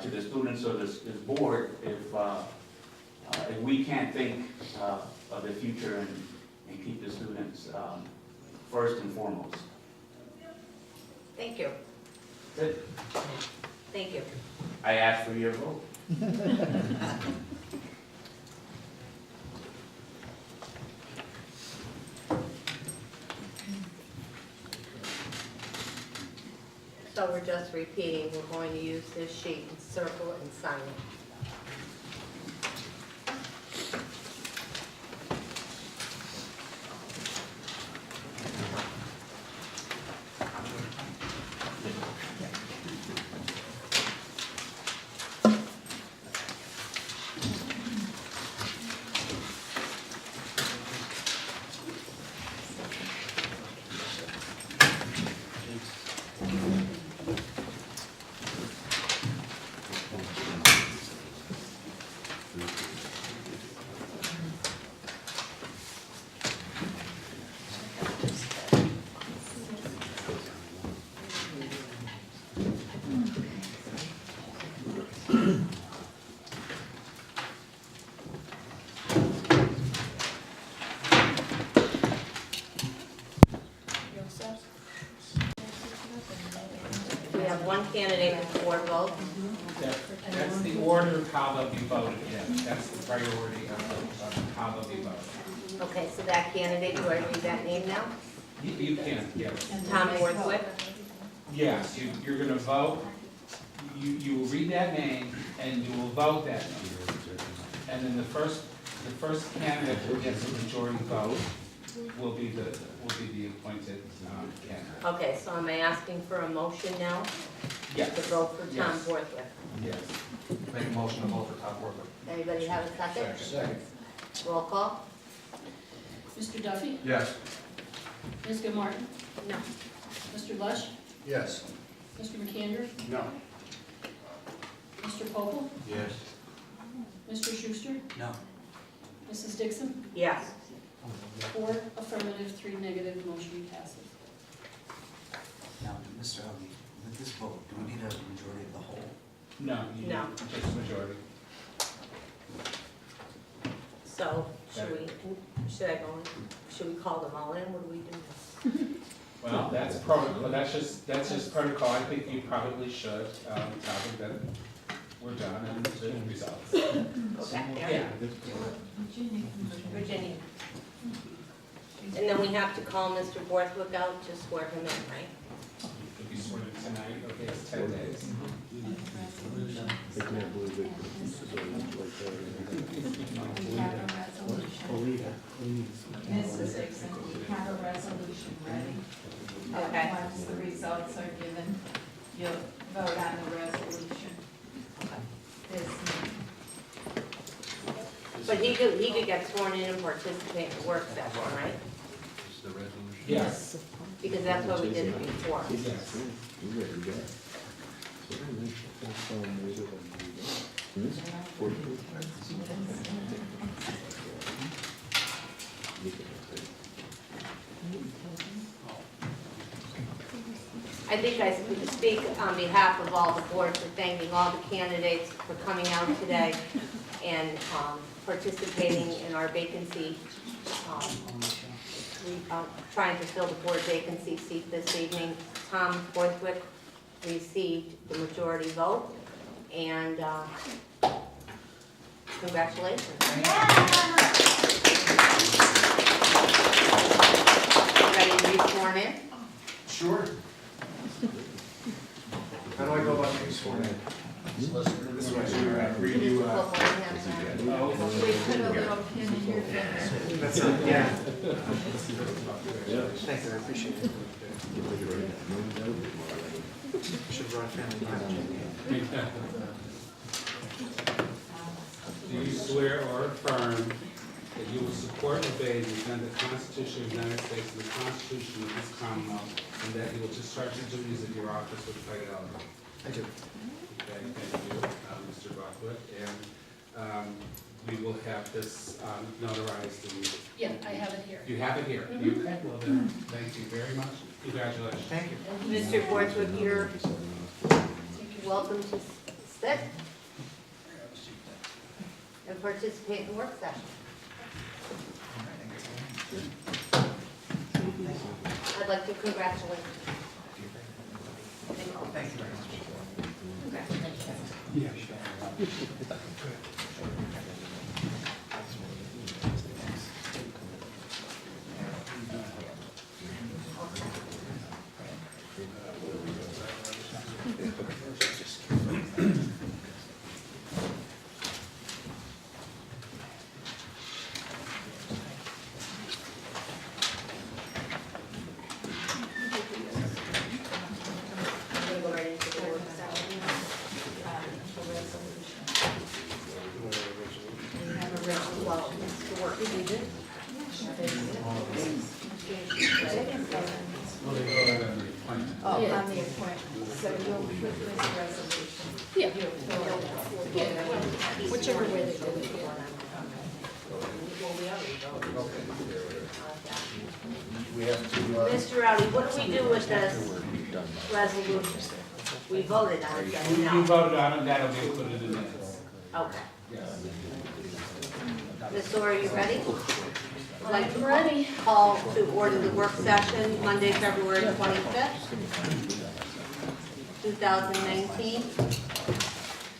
to the students or this board if we can't think of the future and keep the students first and foremost. Thank you. That's it. Thank you. I ask for your vote. So we're just repeating, we're going to use this sheet and circle it and sign it. We have one candidate with 4 votes. That's the order of how they'll be voted, yeah. That's the priority of how they'll be voted. Okay, so that candidate, do I read that name now? You can, yes. Tom Worthwick? Yes, you're gonna vote, you will read that name, and you will vote that name. And then the first candidate who gets a majority vote will be the appointed candidate. Okay, so am I asking for a motion now Yes. to vote for Tom Yes. Worthwick? Yes. Make a motion to vote for Tom Worthwick. Anybody have a second? Second. Roll call? Mr. Duffy? Yes. Ms. Gilmartin? No. Mr. Lush? Yes. Mr. McAndrew? No. Mr. Popel? Yes. Mr. Schuster? No. Mrs. Dixon? Yes. 4 affirmative, 3 negative, motion passes. Now, Mr. Hobie, with this vote, do we need a majority of the whole? No. You No. need just a majority. So, should we call them all in? What do we do? Well, that's protocol, that's just protocol. I think you probably should, topic that we're done and the results. Okay. Yeah. Virginia. And then we have to call Mr. Borthwick out to swear him in, right? If you swear it tonight, okay, it's 10 days. Mrs. Dixon, we have a resolution ready. Okay. And once the results are given, you'll vote on the resolution. But he could get sworn in and participate in the work session, right? Yes. Because that's what we did it before. Yes. I think I speak on behalf of all the board for thanking all the candidates for coming out today and participating in our vacancy, trying to fill the board vacancy seat this evening. Tom Borthwick received the majority vote, and congratulations. Ready to be sworn in? Sure. How do I go about getting sworn in? This way. Read you, We put a little pin in your finger. That's it, yeah. Thank you, I appreciate it. Should have brought a family Bible. do you swear or affirm that you will support and obey and defend the Constitution of the United States and the Constitution of this Commonwealth, and that you will discharge the duties of your office with fidelity? I do. Okay, thank you, Mr. Buckwood, and we will have this notarized and Yeah, I have it here. you have it here. You, okay, well then, thank you very much. Congratulations. Thank you. Mr. Borthwick, you're welcome to sit and participate in the work session. I'd like to congratulate you. Thank you very much. Yeah. I'm gonna go right into the work session. We have a resolution, well, Mr. Work, you did it? Oh, on the appointment, so you'll put this resolution. Yeah. You'll fill it out. Whichever way they do it, yeah. We have to, Mr. Rowdy, what do we do with this resolution? We voted on it, then, You no? voted on it, that'll be included in the minutes. Okay. Yes. Ms. Orr, are you ready? I'd like to Ready. call to order the work session Monday, February 25th, 2019.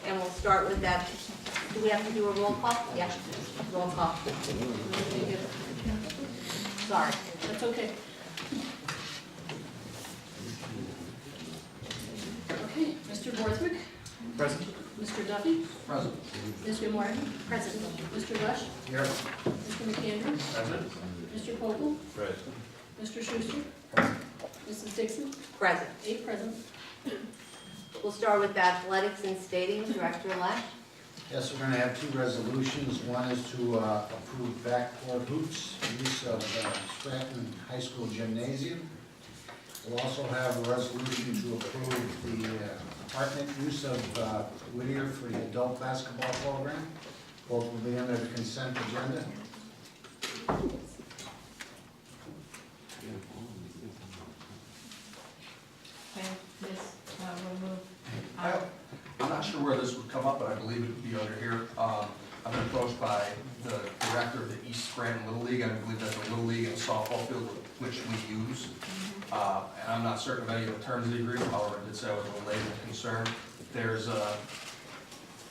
And we'll start with that. Do we have to do a roll call? Yes, roll call. Sorry. That's okay. Okay, Mr. Borthwick, present. Mr. Duffy, Present. Mr. Martin, Present. Mr. Rush, Here. Mr. McAndrew, Present. Mr. Pople, Present. Mr. Schuster, Mrs. Dixon, Present. 8 present. We'll start with athletics and stadium, Director-elect. Yes, we're going to have two resolutions. One is to approve backcourt hoops, use of Scranton High School Gymnasium. We'll also have a resolution to approve the apartment use of Whittier for the adult basketball program. Both will be under the consent agenda. Okay, this, we'll move. I'm not sure where this would come up, but I believe it would be under here. I've been approached by the director of the East Scranton Little League. I believe that's a Little League and softball field which we use. And I'm not certain of any of the terms of the agreement, however, I did say I was a related concern. There's,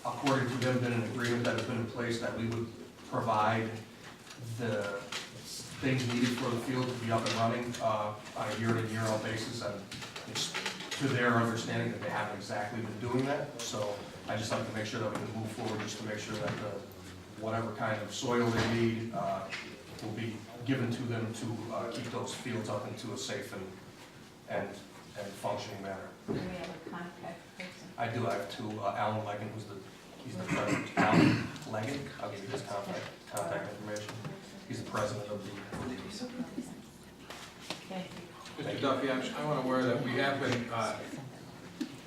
according to them, been an agreement that has been in place that we would provide the things needed for the field to be up and running on a year-in, year-out basis. And it's to their understanding that they haven't exactly been doing that. So I just like to make sure that we can move forward, just to make sure that whatever kind of soil they need will be given to them to keep those fields up into a safe and functioning manner. Do we have a contact person? I do, I have two, Alan Legan, he's the president, Alan Legan, I'll give you his contact information. He's the president of the league. Okay. Thank Mr. Duffy, I'm aware that we have been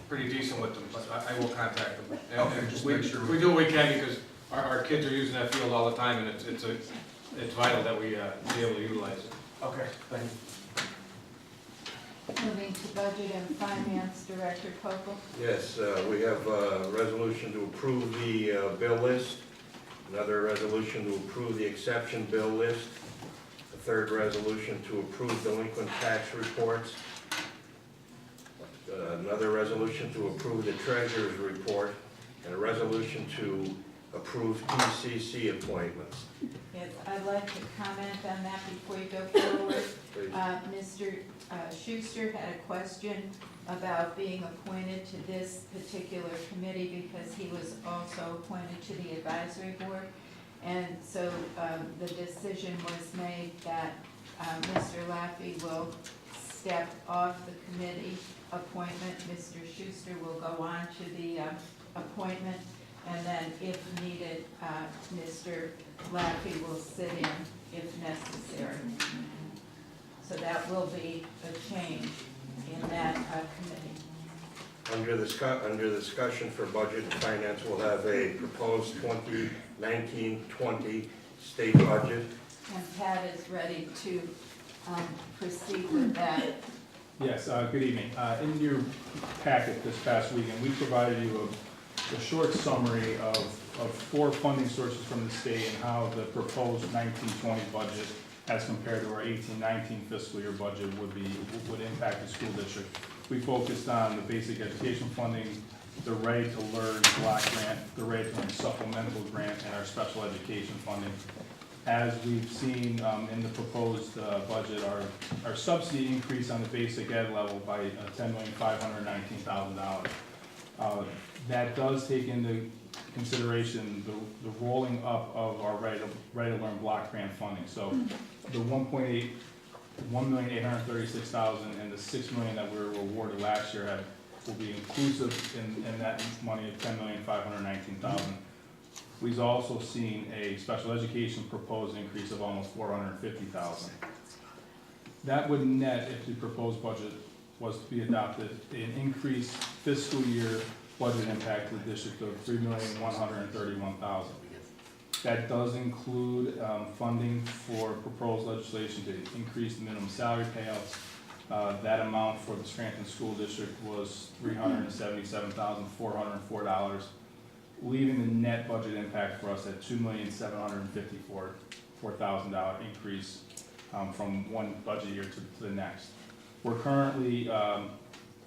pretty decent with them, but I will contact them. And Okay, just make sure. We do what we can because our kids are using that field all the time, and it's vital that we be able to utilize it. Okay, thank you. Moving to budget and finance, Director Pople. Yes, we have a resolution to approve the bill list, another resolution to approve the exception bill list, a third resolution to approve delinquent tax reports, another resolution to approve the treasurer's report, and a resolution to approve PCC appointments. Yeah, is I'd like to comment on that before you go forward. Mr. Schuster had a question about being appointed to this particular committee because he was also appointed to the advisory board. And so the decision was made that Mr. Laffey will step off the committee appointment. Mr. Schuster will go on to the appointment, and then if needed, Mr. Laffey will sit in if necessary. So that will be a change in that committee. Under discussion for budget and finance, we'll have a proposed 2019-20 state budget. And Pat is ready to proceed with that. Yes, good evening. In your packet this past weekend, we provided you a short summary of 4 funding sources from the state and how the proposed 19-20 budget as compared to our 18-19 fiscal year budget would impact the school district. We focused on the basic education funding, the Ready to Learn block grant, the Ready to Learn supplemental grant, and our special education funding. As we've seen in the proposed budget, our subsidy increased on the basic ed level by $10,519,000. That does take into consideration the rolling up of our Ready to Learn block grant funding. So the $1,836,000 and the $6 million that we were awarded last year will be inclusive in that money of $10,519,000. We've also seen a special education proposed increase of almost $450,000. That would net, if the proposed budget was to be adopted, an increased fiscal year budget impact to the district of $3,131,000. That does include funding for proposed legislation to increase the minimum salary payouts. That amount for the Scranton School District was $377,404, leaving the net budget impact for us at $2,754,000 increase from one budget year to the next. We're currently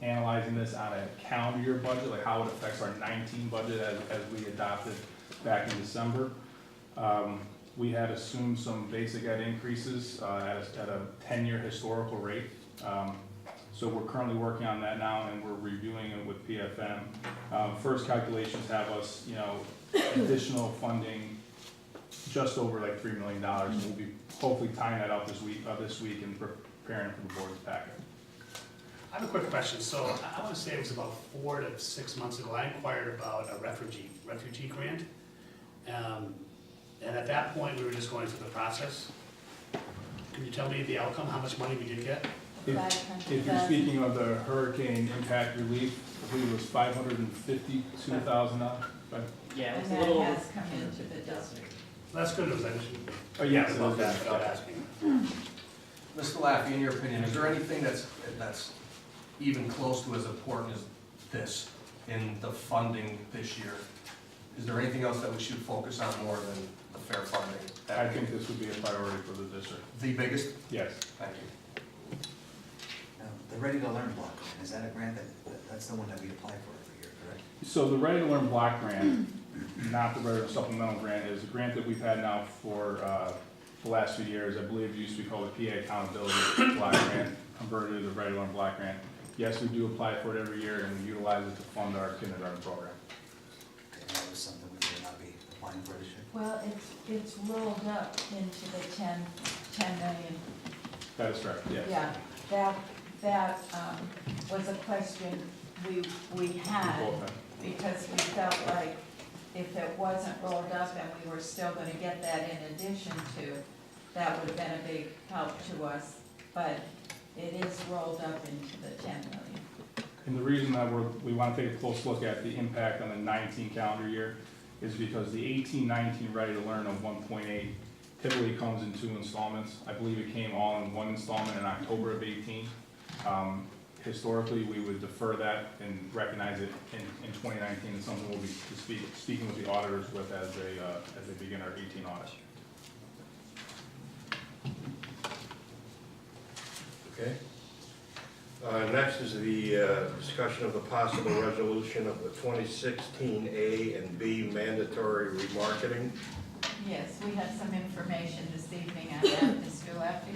analyzing this on a calendar year budget, like how it affects our 19 budget as we adopted back in December. We had assumed some basic ed increases at a 10-year historical rate. So we're currently working on that now, and we're reviewing it with PFM. First calculations have us, additional funding just over like $3 million. And we'll be hopefully tying that up this week and preparing it for the board's packet. I have a quick question. So I want to say it was about 4 to 6 months ago, I inquired about a refugee grant. And at that point, we were just going through the process. Can you tell me the outcome, how much money we did get? If you're speaking of the hurricane impact relief, I believe it was $552,000. Yeah, and that has come into the district. That's good news. I just yes, about that without asking. Mr. Laffey, in your opinion, is there anything that's even close to as important as this in the funding this year? Is there anything else that we should focus on more than the fair funding? I think this would be a priority for the district. The biggest? Yes. Thank you. Now, the Ready to Learn block, is that a grant that's the one that we apply for every year, correct? So the Ready to Learn block grant, not the regular supplemental grant, is a grant that we've had now for the last few years. I believe it used to be called the PA Accountability Block Grant, converted to the Ready to Learn block grant. Yes, we do apply for it every year, and we utilize it to fund our kindergarten program. Okay, that was something we would not be applying for this year? Well, it's rolled up into the 10 million. That is correct, yes. Yeah, that was a question we had, because we felt like if it wasn't rolled up and we were still gonna get that in addition to, that would have been a big help to us, but it is rolled up into the 10 million. And the reason that we want to take a close look at the impact on the 19 calendar year is because the 18-19 Ready to Learn of 1.8 typically comes in 2 installments. I believe it came all in 1 installment in October of 18. Historically, we would defer that and recognize it in 2019, and something we'll be speaking with the auditors with as they begin our 18 audit. Okay. Next is the discussion of the possible resolution of the 2016 A and B mandatory remarketing. Yes, we have some information this evening on that, Mr. Lefty.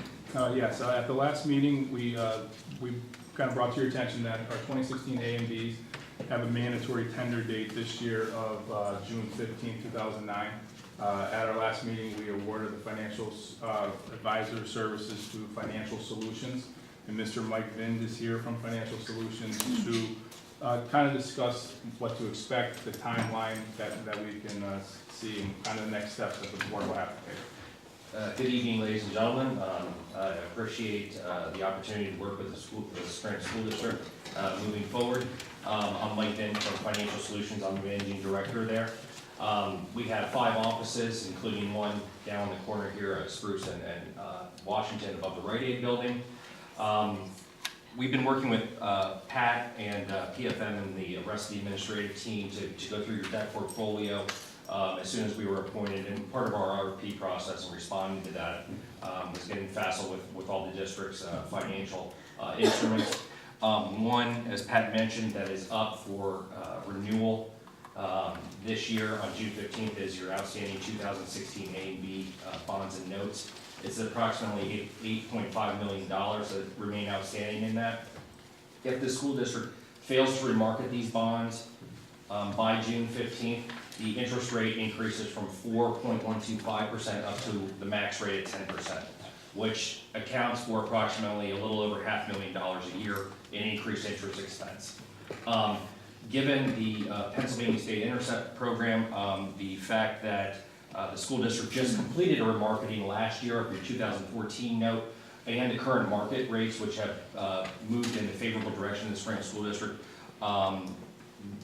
Yes, at the last meeting, we kind of brought to your attention that our 2016 A and Bs have a mandatory tender date this year of June 15, 2009. At our last meeting, we awarded the financial advisor services to Financial Solutions, and Mr. Mike Vind is here from Financial Solutions to kind of discuss what to expect, the timeline that we can see, and kind of the next steps that the board will have to take. Good evening, ladies and gentlemen. I appreciate the opportunity to work with the Scranton School District moving forward. I'm Mike Vint from Financial Solutions. I'm the managing director there. We have 5 offices, including one down the corner here at Spruce and Washington above the Rite Aid building. We've been working with Pat and PFM and the rest of the administrative team to go through your debt portfolio as soon as we were appointed, and part of our RFP process and responding to that was getting facile with all the district's financial instruments. One, as Pat mentioned, that is up for renewal this year on June 15th is your outstanding 2016 A and B bonds and notes. It's approximately $8.5 million that remain outstanding in that. If the school district fails to remarket these bonds by June 15th, the interest rate increases from 4.125% up to the max rate at 10%, which accounts for approximately a little over $500,000 a year in increased interest expense. Given the Pennsylvania State Intercept program, the fact that the school district just completed a remarketing last year of your 2014 note, and the current market rates, which have moved in the favorable direction in the Scranton School District,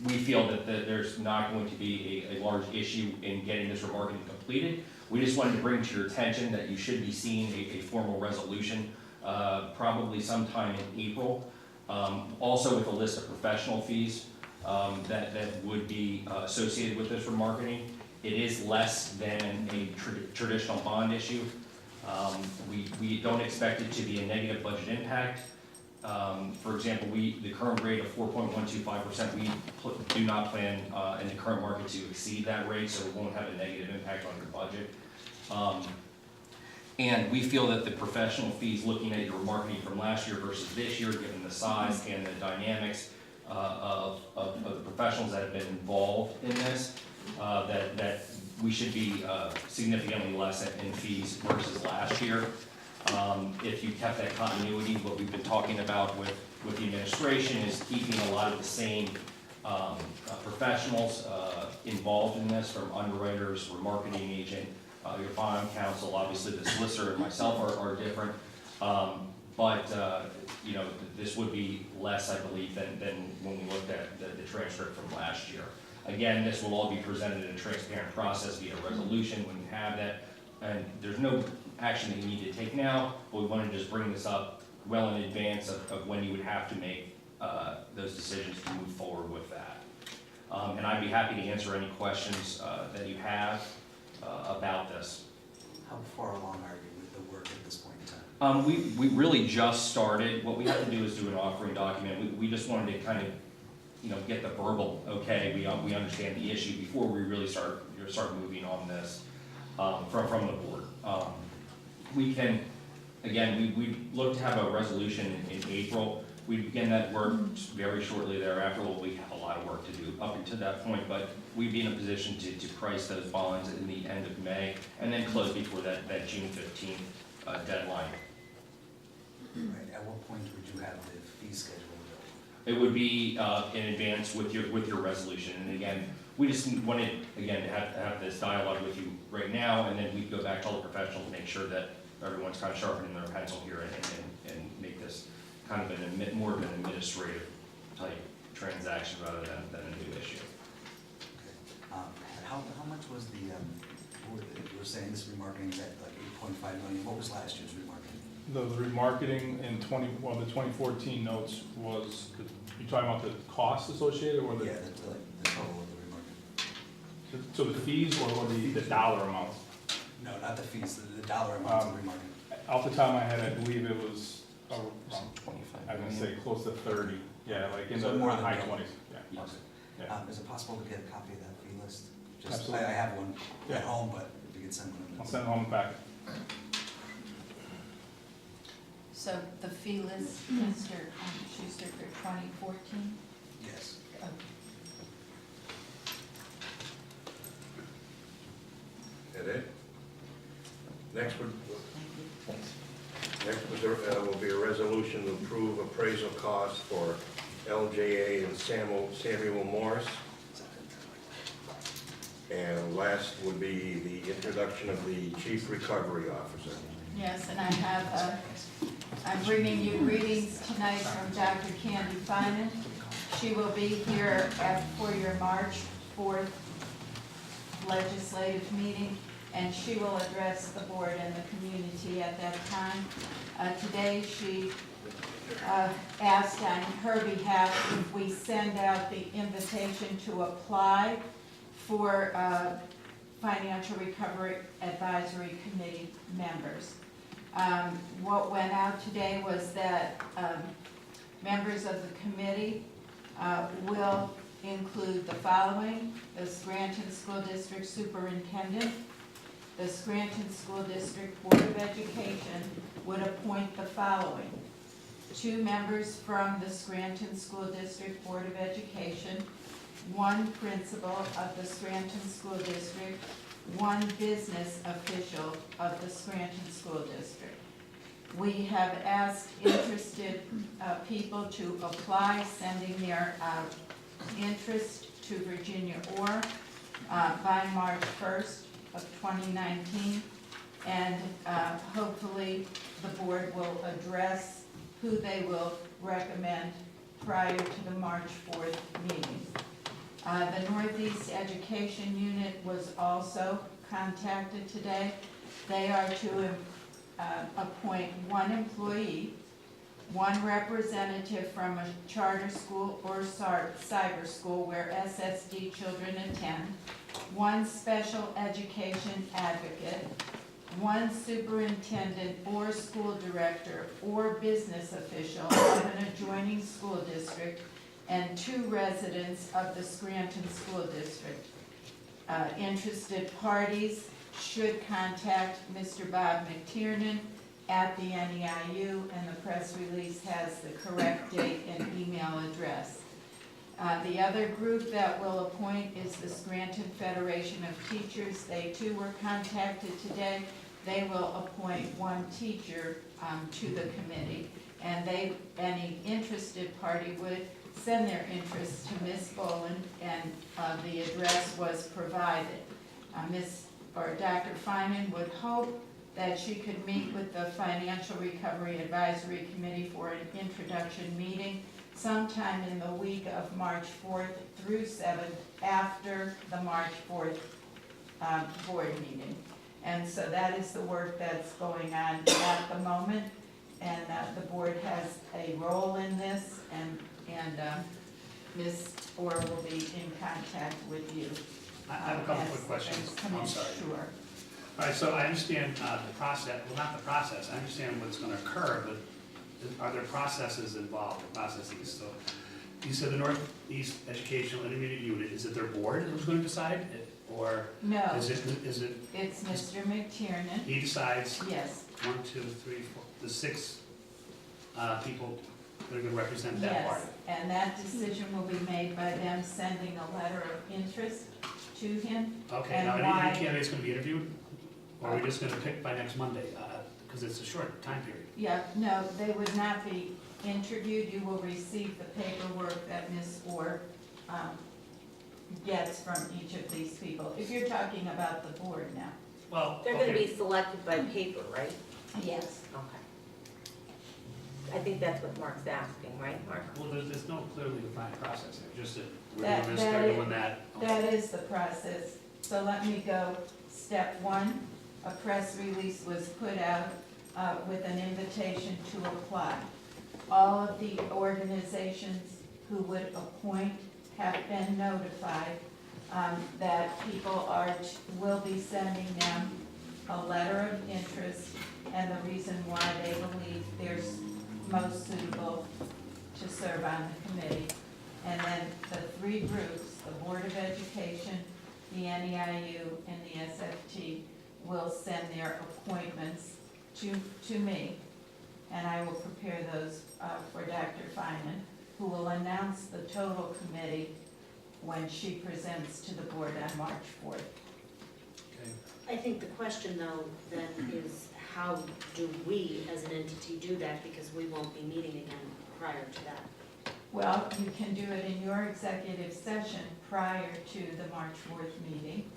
we feel that there's not going to be a large issue in getting this remarketing completed. We just wanted to bring to your attention that you should be seeing a formal resolution probably sometime in April. Also with a list of professional fees that would be associated with this remarketing. It is less than a traditional bond issue. We don't expect it to be a negative budget impact. For example, the current rate of 4.125%, we do not plan in the current market to exceed that rate, so it won't have a negative impact on your budget. And we feel that the professional fees, looking at your remarketing from last year versus this year, given the size and the dynamics of the professionals that have been involved in this, that we should be significantly less in fees versus last year. If you kept that continuity, what we've been talking about with the administration is keeping a lot of the same professionals involved in this, from underwriters, remarketing agent, your bond counsel, obviously the solicitor and myself are different. But you know, this would be less, I believe, than when we looked at the transcript from last year. Again, this will all be presented in a transparent process via resolution when you have that. And there's no action that you need to take now, but we want to just bring this up well in advance of when you would have to make those decisions to move forward with that. And I'd be happy to answer any questions that you have about this. How far along are you with the work at this point in time? We really just started. What we have to do is do an offering document. We just wanted to kind of, you know, get the verbal okay. We understand the issue before we really start moving on this from the board. We can, again, we look to have a resolution in April. We begin that work very shortly thereafter. Well, we have a lot of work to do up until that point, but we'd be in a position to price those bonds in the end of May and then close before that June 15th deadline. Right. At what point would you have the fee schedule? It would be in advance with your resolution. And again, we just wanted, again, to have this dialogue with you right now, and then we'd go back to all the professionals, make sure that everyone's kind of sharpening their pencil here and make this kind of more of an administrative type transaction rather than a new issue. Okay. How much was the, you were saying this remarketing is at like $8.5 million. What was last year's remarketing? The remarketing in the 2014 notes was, you talking about the cost associated or the? Yeah, the total of the remarketing. So the fees or the dollar amount? No, not the fees, the dollar amount of remarketing. Off the top of my head, I believe it was around 25. I'm gonna say close to 30. Yeah, like in the high 20s. Yeah. Okay. Yeah. Is it possible to get a copy of that fee list? Just, Absolutely. I have one at home, but If you could send one of them. I'll send it home back. So the fee list, Mr. Schuster, for 2014? Yes. Okay. That it? Next will be a resolution to approve appraisal costs for LJA and Samuel Morse. And last would be the introduction of the Chief Recovery Officer. Yes, and I have, I'm bringing you greetings tonight from Dr. Candy Finan. She will be here for your March 4th legislative meeting, and she will address the board and the community at that time. Today, she asked on her behalf if we send out the invitation to apply for Financial Recovery Advisory Committee members. What went out today was that members of the committee will include the following: the Scranton School District Superintendent. The Scranton School District Board of Education would appoint the following: 2 members from the Scranton School District Board of Education, 1 principal of the Scranton School District, 1 business official of the Scranton School District. We have asked interested people to apply, sending their interest to Virginia Orr by March 1st of 2019, and hopefully the board will address who they will recommend prior to the March 4th meeting. The Northeast Education Unit was also contacted today. They are to appoint 1 employee, 1 representative from a charter school or cyber school where SSD children attend, 1 special education advocate, 1 superintendent or school director or business official of an adjoining school district, and 2 residents of the Scranton School District. Interested parties should contact Mr. Bob McTiernan at the NEIU, and the press release has the correct date and email address. The other group that will appoint is the Scranton Federation of Teachers. They too were contacted today. They will appoint 1 teacher to the committee, and any interested party would send their interest to Ms. Boland, and the address was provided. Dr. Finan would hope that she could meet with the Financial Recovery Advisory Committee for an introduction meeting sometime in the week of March 4th through 7th, after the March 4th board meeting. And so that is the work that's going on at the moment, and the board has a role in this, and Ms. Orr will be in contact with you. I have a couple quick questions. I'm sorry. Sure. All right, so I understand the process, well, not the process, I understand what's gonna occur, but are there processes involved, or processes? So you said the Northeast Educational Intermediate Unit, is it their board who's gonna decide? Or No. is it? It's Mr. McTiernan. He decides? Yes. 1, 2, 3, 4, the 6 people that are gonna represent that party? Yes, and that decision will be made by them sending a letter of interest to him. Okay, and now, why- any candidate's gonna be interviewed? Or are we just gonna pick by next Monday? Because it's a short time period. Yeah, no, they would not be interviewed. You will receive the paperwork that Ms. Orr gets from each of these people, if you're talking about the board now. Well, They're gonna be selected by paper, right? Yes. Okay. I think that's what Mark's asking, right, Mark? Well, there's no clearly defined process there, just that we're That- doing this, that they're is- doing that. That is the process. So let me go. Step 1, a press release was put out with an invitation to apply. All of the organizations who would appoint have been notified that people will be sending them a letter of interest and the reason why they believe they're most suitable to serve on the committee. And then the 3 groups, the Board of Education, the NEIU, and the SFT, will send their appointments to me, and I will prepare those for Dr. Feynman, who will announce the total committee when she presents to the board on March 4th. I think the question though then is how do we as an entity do that, because we won't be meeting again prior to that? Well, you can do it in your executive session prior to the March 4th meeting.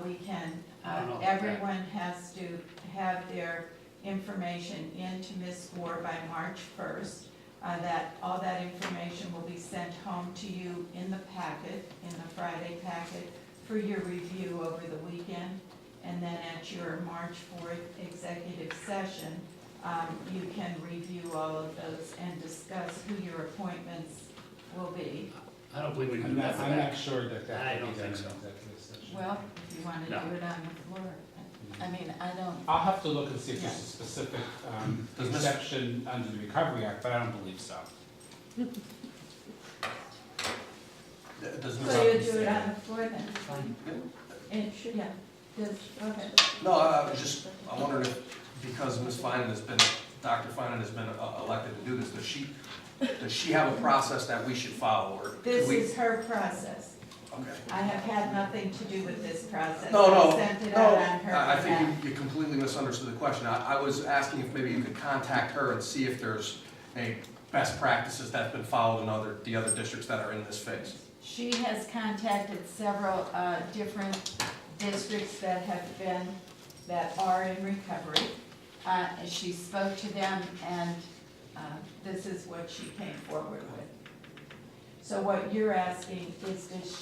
We can, I don't know about everyone has to have their information into Ms. Moore by March 1st. All that information will be sent home to you in the packet, in the Friday packet, for your review over the weekend. And then at your March 4th executive session, you can review all of those and discuss who your appointments will be. I don't believe we can I'm do not, that. I'm not sure that I that don't can be done in think so. executive session. Well, if you want to No. do it on the floor, I mean, I don't. I'll have to look and see if there's a Yeah. specific Does Ms. exception under the Recovery Act, but I don't believe so. Does So you do it on the floor then? Fine. It should, yeah, does, okay. No, I was just, I'm wondering if, because Ms. Finan has been, Dr. Finan has been elected to do this, does she have a process that we should follow, or? This we- is her process. Okay. I have had nothing to do with this process. No, I sent it out on her I behalf. think you completely misunderstood the question. I was asking if maybe you could contact her and see if there's a best practices that have been followed in the other districts that are in this phase. She has contacted several different districts that are in recovery. And she spoke to them, and this is what she came forward with. So what you're asking is, does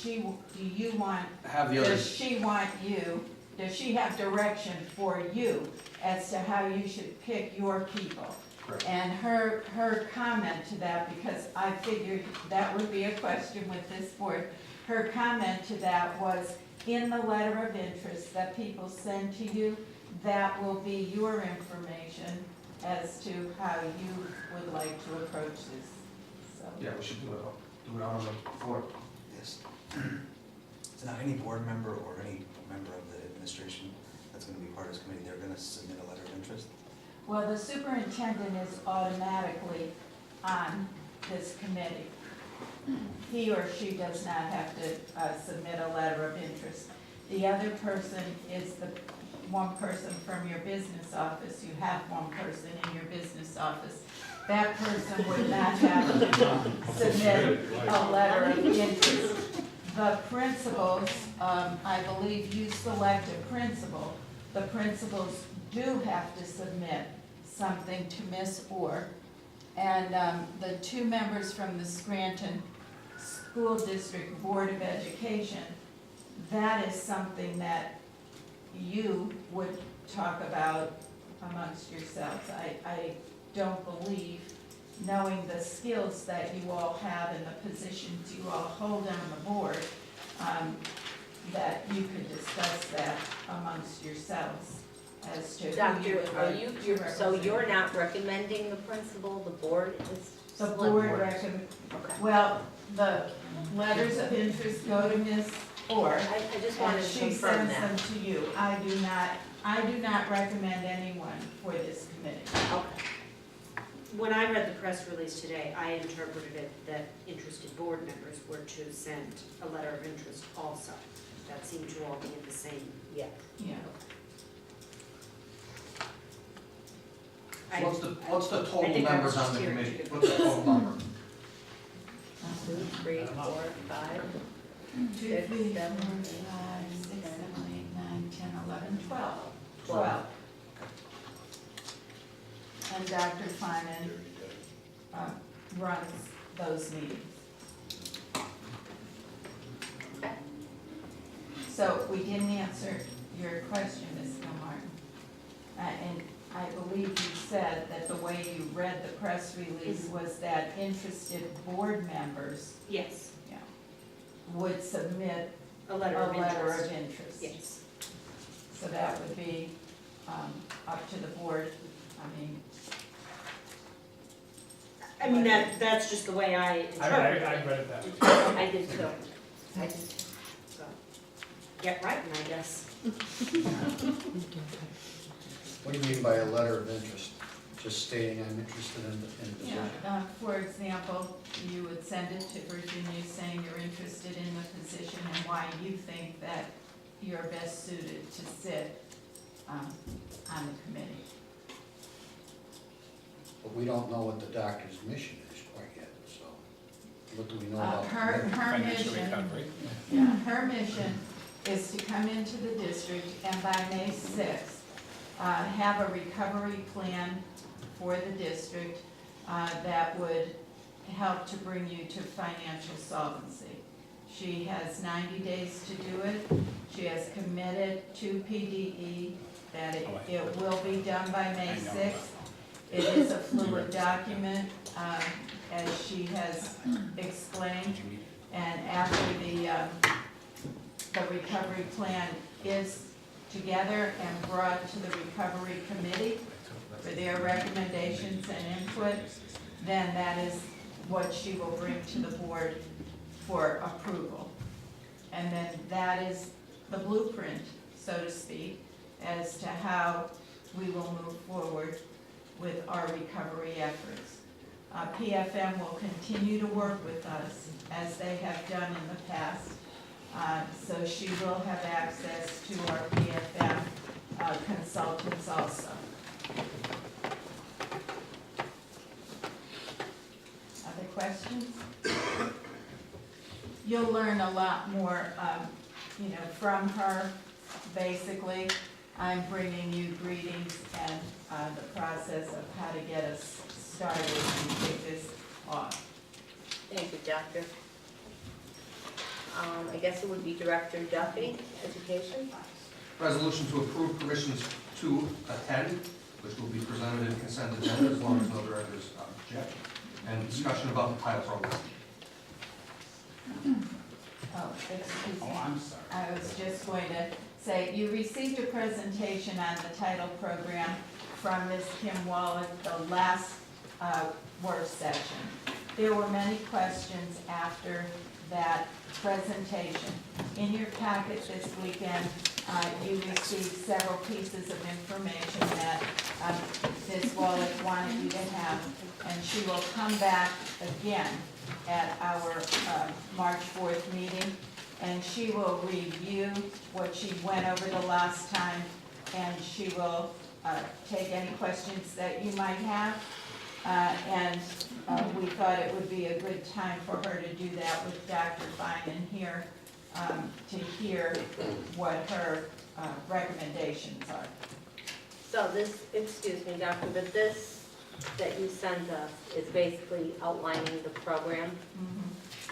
she have direction for you as to how you should pick your people? Correct. And her comment to that, because I figured that would be a question with this board, her comment to that was, in the letter of interest that people send to you, that will be your information as to how you would like to approach this, so. Yeah, we should do it out on the floor. Yes. So now any board member or any member of the administration that's gonna be part of this committee, they're gonna submit a letter of interest? Well, the superintendent is automatically on this committee. He or she does not have to submit a letter of interest. The other person is the one person from your business office. You have one person in your business office. That person would not have to submit a letter of interest. The principals, I believe you select a principal. The principals do have to submit something to Ms. Orr. And the two members from the Scranton School District Board of Education, that is something that you would talk about amongst yourselves. I don't believe, knowing the skills that you all have and the positions you all hold on the board, that you could discuss that amongst yourselves as to who you Doctor, would are like you, to so represent. you're not recommending the principal, the board is? The select board Okay. well, the letters of interest go to Ms. Orr. I just wanted And to she confirm sends that. them to you. I do not recommend anyone for this committee. Okay. When I read the press release today, I interpreted it that interested board members were to send a letter of interest also. That seemed to all be in the same. Yeah. Yeah. I- What's the I total think I members was on just the here committee? to- What's the total number? 2, 3, 4, 5. 2, 6, 3, 4, 7, 5, 8, 6, 7, 8, 9, 10, 11, 12. 12. And Dr. Feynman runs those meetings. So we didn't answer your question, Ms. Gilmartin. And I believe you said that the way you read the press release was that interested board members Yes, would submit a a letter of letter of interest. interest. Yes. So that would be up to the board. I mean, that's just the way I interpreted I it. read it that way. I did too. I did too. So, get writing, I guess. What do you mean by a letter of interest? Just stating I'm interested in the position? Yeah, for example, you would send it to Virginia saying you're interested in the position and why you think that you're best suited to sit on the committee. But we don't know what the doctor's mission is quite yet, so what do we know about? Her Financial mission, recovery. yeah, her mission is to come into the district and by May 6th, have a recovery plan for the district that would help to bring you to financial solvency. She has 90 days to do it. She has committed to PDE that it will be done by May 6th. It is a fluid document, as she has explained, and after the recovery plan is together and brought to the recovery committee for their recommendations and input, then that is what she will bring to the board for approval. And then that is the blueprint, so to speak, as to how we will move forward with our recovery efforts. PFM will continue to work with us as they have done in the past. So she will have access to our PFM consultants also. Other questions? You'll learn a lot more, from her. Basically, I'm bringing you greetings and the process of how to get us started and kick this off. Thank you, Doctor. I guess it would be Director Duffy, Education. Resolution to approve permissions to attend, which will be presented in consent agenda as long as no directors object, and discussion about the title program. Oh, excuse me. Oh, I'm sorry. I was just going to say, you received a presentation on the title program from Ms. Kim Wallach the last work session. There were many questions after that presentation. In your packet this weekend, you received several pieces of information that Ms. Wallach wanted you to have, and she will come back again at our March 4th meeting, and she will review what she went over the last time, and she will take any questions that you might have. And we thought it would be a good time for her to do that with Dr. Finan here, to hear what her recommendations are. So this, excuse me, Doctor, but this that you sent us is basically outlining the program?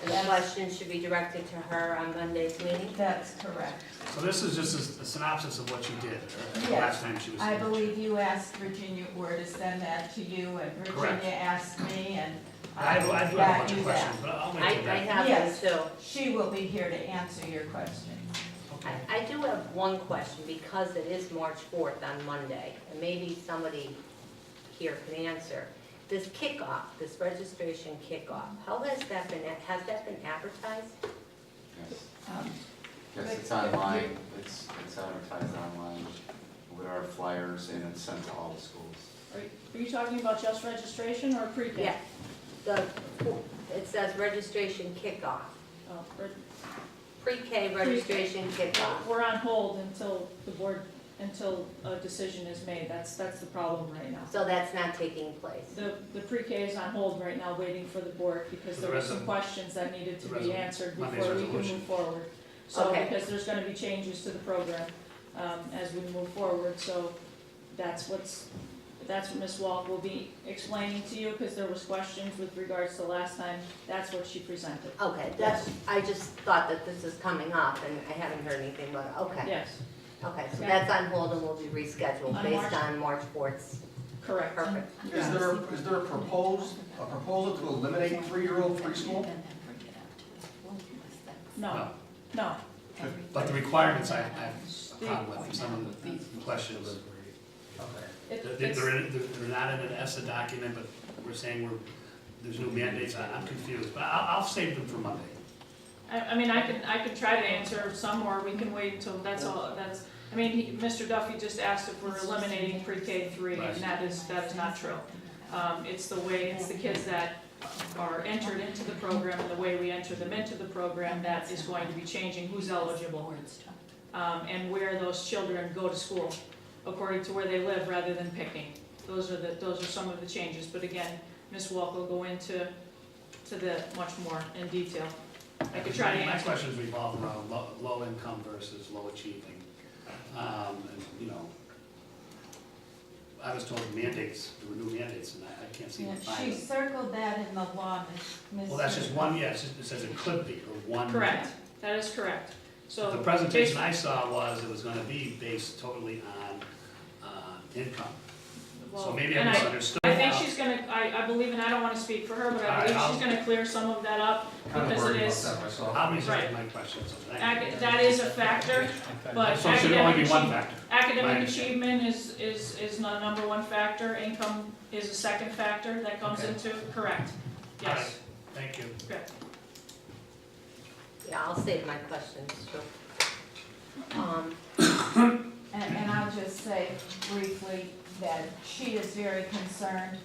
And the questions should be directed to her on Monday's meeting? That's correct. So this is just a synopsis of what you did the Yes. last time she was I here. believe you asked Virginia Ware to send that to you, and Correct. Virginia asked me, and I do have a got bunch you of that. questions, but I'll wait I till that. have Yes. them too. She will be here to answer your questions. I do have one question, because it is March 4th on Monday, and maybe somebody here can answer. This kickoff, this registration kickoff, how has that been advertised? Yes, it's online, it's advertised online with our flyers and it's sent to all the schools. Are you talking about just registration or pre-K? Yeah, it says registration kickoff, Oh, pre-K registration kickoff. We're on hold until the board, until a decision is made. That's the problem right now. So that's not taking place? The pre-K is on hold right now, waiting for the board, because there were some questions that needed to be answered before we can move forward. So, Okay. because there's gonna be changes to the program, as we move forward, so that's what Ms. Walk will be explaining to you, because there was questions with regards to last time. That's what she presented. Okay, I just thought that this is coming up, and I haven't heard anything about it, okay. Yes. Okay, so Yeah. that's on hold and will be rescheduled On based March- on March 4th's. Correct. Perfect. Is there a proposal to eliminate 3-year-old preschool? No, no. But the requirements I have a problem with, some of the questions. They're not in an ESSA document, but we're saying there's new mandates, I'm confused, but I'll save them for Monday. I mean, I could try to answer some, or we can wait until, I mean, Mr. Duffy just asked if we're eliminating pre-K 3, and that is not true. It's the kids that are entered into the program, and the way we enter them into the program, that is going to be changing who's eligible. And where those children go to school, according to where they live, rather than picking. Those are some of the changes, but again, Ms. Walk will go into the much more in detail. I could try to My answer. questions revolve around low income versus low achieving. And, you know, I was told mandates, there were new mandates, and I can't see them. She circled that in the law, Ms. Well, that's just one, yeah, it says it could be, or one. Correct, that is correct. So The presentation I saw was it was gonna be based totally on, income. So maybe I and misunderstood. I think she's gonna, I believe, and I don't wanna speak for her, but I believe she's gonna clear some of that up, Kind of because worried it about is, that myself. I'll reserve Right. my questions. that is a factor, but So it should only be one academic factor. academic achievement is the number one factor, income is a second factor that comes Okay. into, correct, All right, yes. thank you. Okay. Yeah, I'll save my questions, sure. And I'll just say briefly that she is very concerned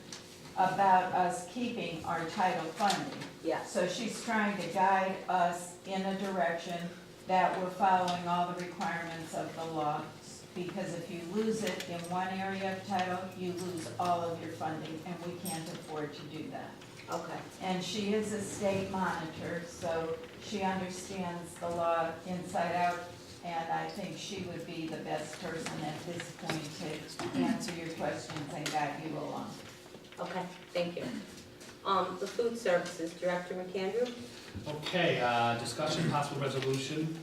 about us keeping our title funding. Yes. So she's trying to guide us in a direction that we're following all the requirements of the law. Because if you lose it in one area of title, you lose all of your funding, and we can't afford to do that. Okay. And she is a state monitor, so she understands the law inside out, and I think she would be the best person at this point to answer your questions and guide you along. Okay, thank you. The food services, Director McAndrew? Okay, discussion possible resolution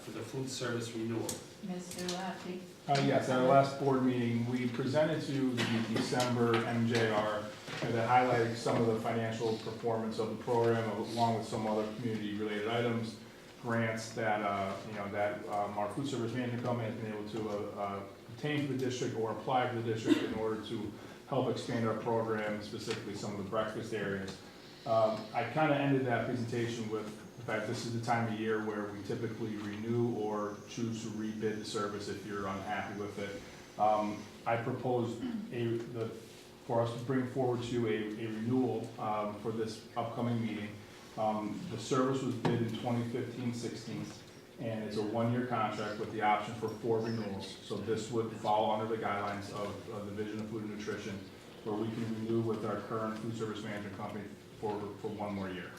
for the food service renewal. Mr. Laffey? Yes, at our last board meeting, we presented to the December MJR that highlighted some of the financial performance of the program, along with some other community-related items, grants that, our food service management company has been able to obtain for the district or apply for the district in order to help expand our program, specifically some of the breakfast areas. I kind of ended that presentation with the fact this is the time of year where we typically renew or choose to rebid the service if you're unhappy with it. I proposed for us to bring forward to you a renewal for this upcoming meeting. The service was bid in 2015-16, and it's a one-year contract with the option for 4 renewals. So this would fall under the guidelines of the Division of Food and Nutrition, where we can renew with our current food service management company for 1 more year,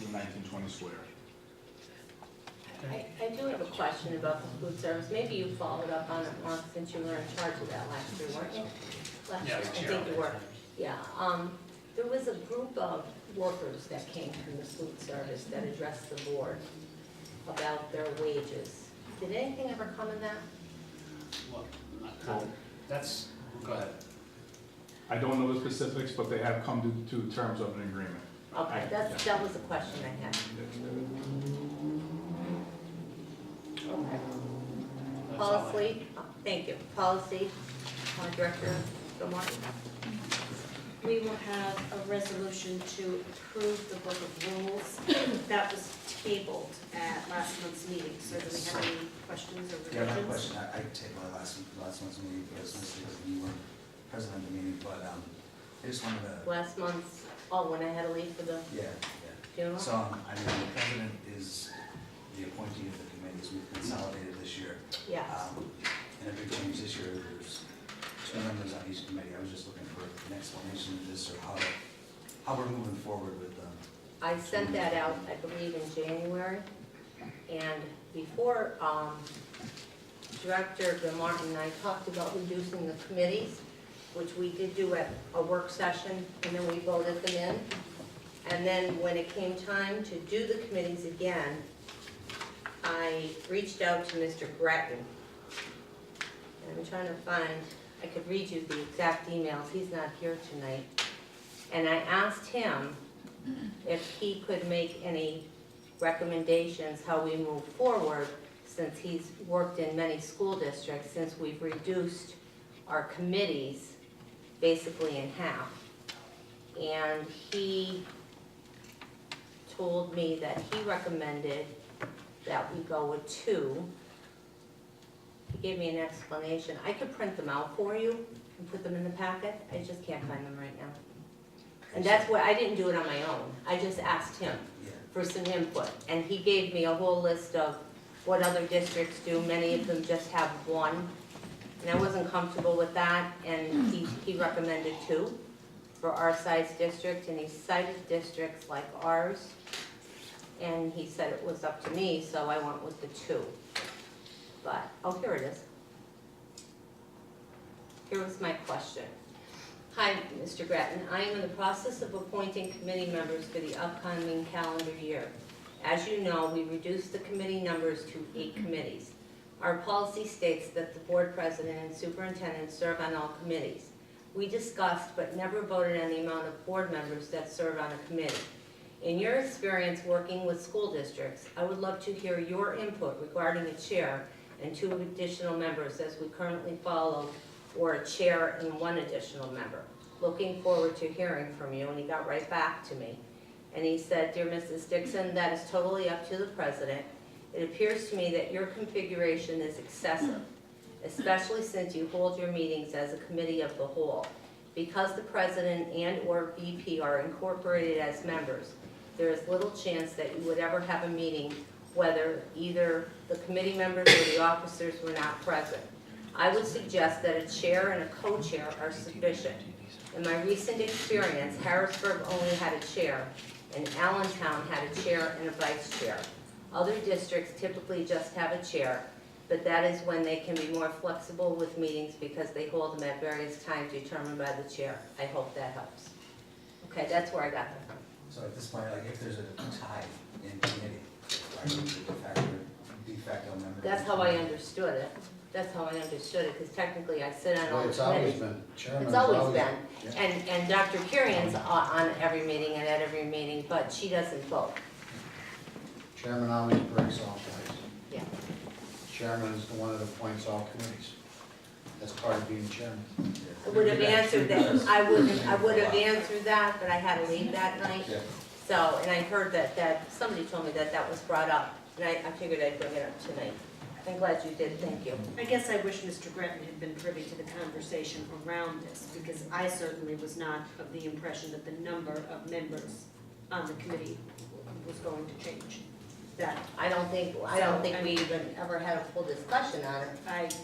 the 1920 school year. I do have a question about the food service. Maybe you followed up on it, Mark, since you were in charge of that last year, weren't you? Last year, I think you were. Yeah, there was a group of workers that came from the food service that addressed the board about their wages. Did anything ever come in that? Well, that's, go ahead. I don't know the specifics, but they have come to terms of an agreement. Okay, that was the question I had. Okay. Policy, thank you. Policy, Director Gilmore. We will have a resolution to approve the book of rules that was tabled at last month's meeting. So do we have any questions or Yeah, revisions? my question, I tabled it last month's meeting, because you weren't present at the meeting, but I just wanted to. Last month's, when I had to leave for the Yeah, funeral? So, I mean, the president is the appointee of the committees, we've consolidated this year. Yes. And a big change this year, there's 2 members on each committee. I was just looking for an explanation of this, or how we're moving forward with I sent that out, I believe, in January. And before, Director DeMartin and I talked about reducing the committees, which we did do at a work session, and then we voted them in. And then when it came time to do the committees again, I reached out to Mr. Gretton. And I'm trying to find, I could read you the exact emails, he's not here tonight. And I asked him if he could make any recommendations how we move forward, since he's worked in many school districts, since we've reduced our committees basically in half. And he told me that he recommended that we go with 2. he gave me an explanation. I could print them out for you and put them in the packet, I just can't find them right now. And that's what, I didn't do it on my own, I just asked him for some input. And he gave me a whole list of what other districts do, many of them just have one. And I wasn't comfortable with that, and he recommended 2 for our size district, and he cited districts like ours. And he said it was up to me, so I went with the 2. But, oh, here it is. Here was my question. Hi, Mr. Grattan. I am in the process of appointing committee members for the upcoming calendar year. As you know, we reduced the committee numbers to 8 committees. Our policy states that the board president and superintendent serve on all committees. We discussed but never voted on the amount of board members that serve on a committee. In your experience working with school districts, I would love to hear your input regarding a chair and 2 additional members as we currently follow, or a chair and 1 additional member. Looking forward to hearing from you. And he got right back to me. And he said, Dear Mrs. Dixon, that is totally up to the president. It appears to me that your configuration is excessive, especially since you hold your meetings as a committee of the whole. Because the president and/or VP are incorporated as members, there is little chance that you would ever have a meeting whether either the committee members or the officers were not present. I would suggest that a chair and a co-chair are sufficient. In my recent experience, Harrisburg only had a chair, and Allentown had a chair and a vice chair. Other districts typically just have a chair, but that is when they can be more flexible with meetings because they hold them at various times determined by the chair. I hope that helps. Okay, that's where I got that from. So at this point, like, if there's a tie in committee, are you the de facto member? That's how I understood it. That's how I understood it, because technically I sit on all Well, the it's always committees. been, chairman's It's always been. yeah. And Dr. Kirian's on every meeting and at every meeting, but she doesn't vote. Chairman always breaks all ties. Yeah. Chairman is the one that appoints all committees. That's part of being chairman. I would have answered that, I would have answered that, but I had to leave that night. Yeah. So, and I heard that somebody told me that was brought up, and I figured I'd bring it up tonight. I'm glad you did, thank you. I guess I wish Mr. Gretton had been privy to the conversation around this, because I certainly was not of the impression that the number of members on the committee was going to change. That, I don't think we even ever had a full discussion on it.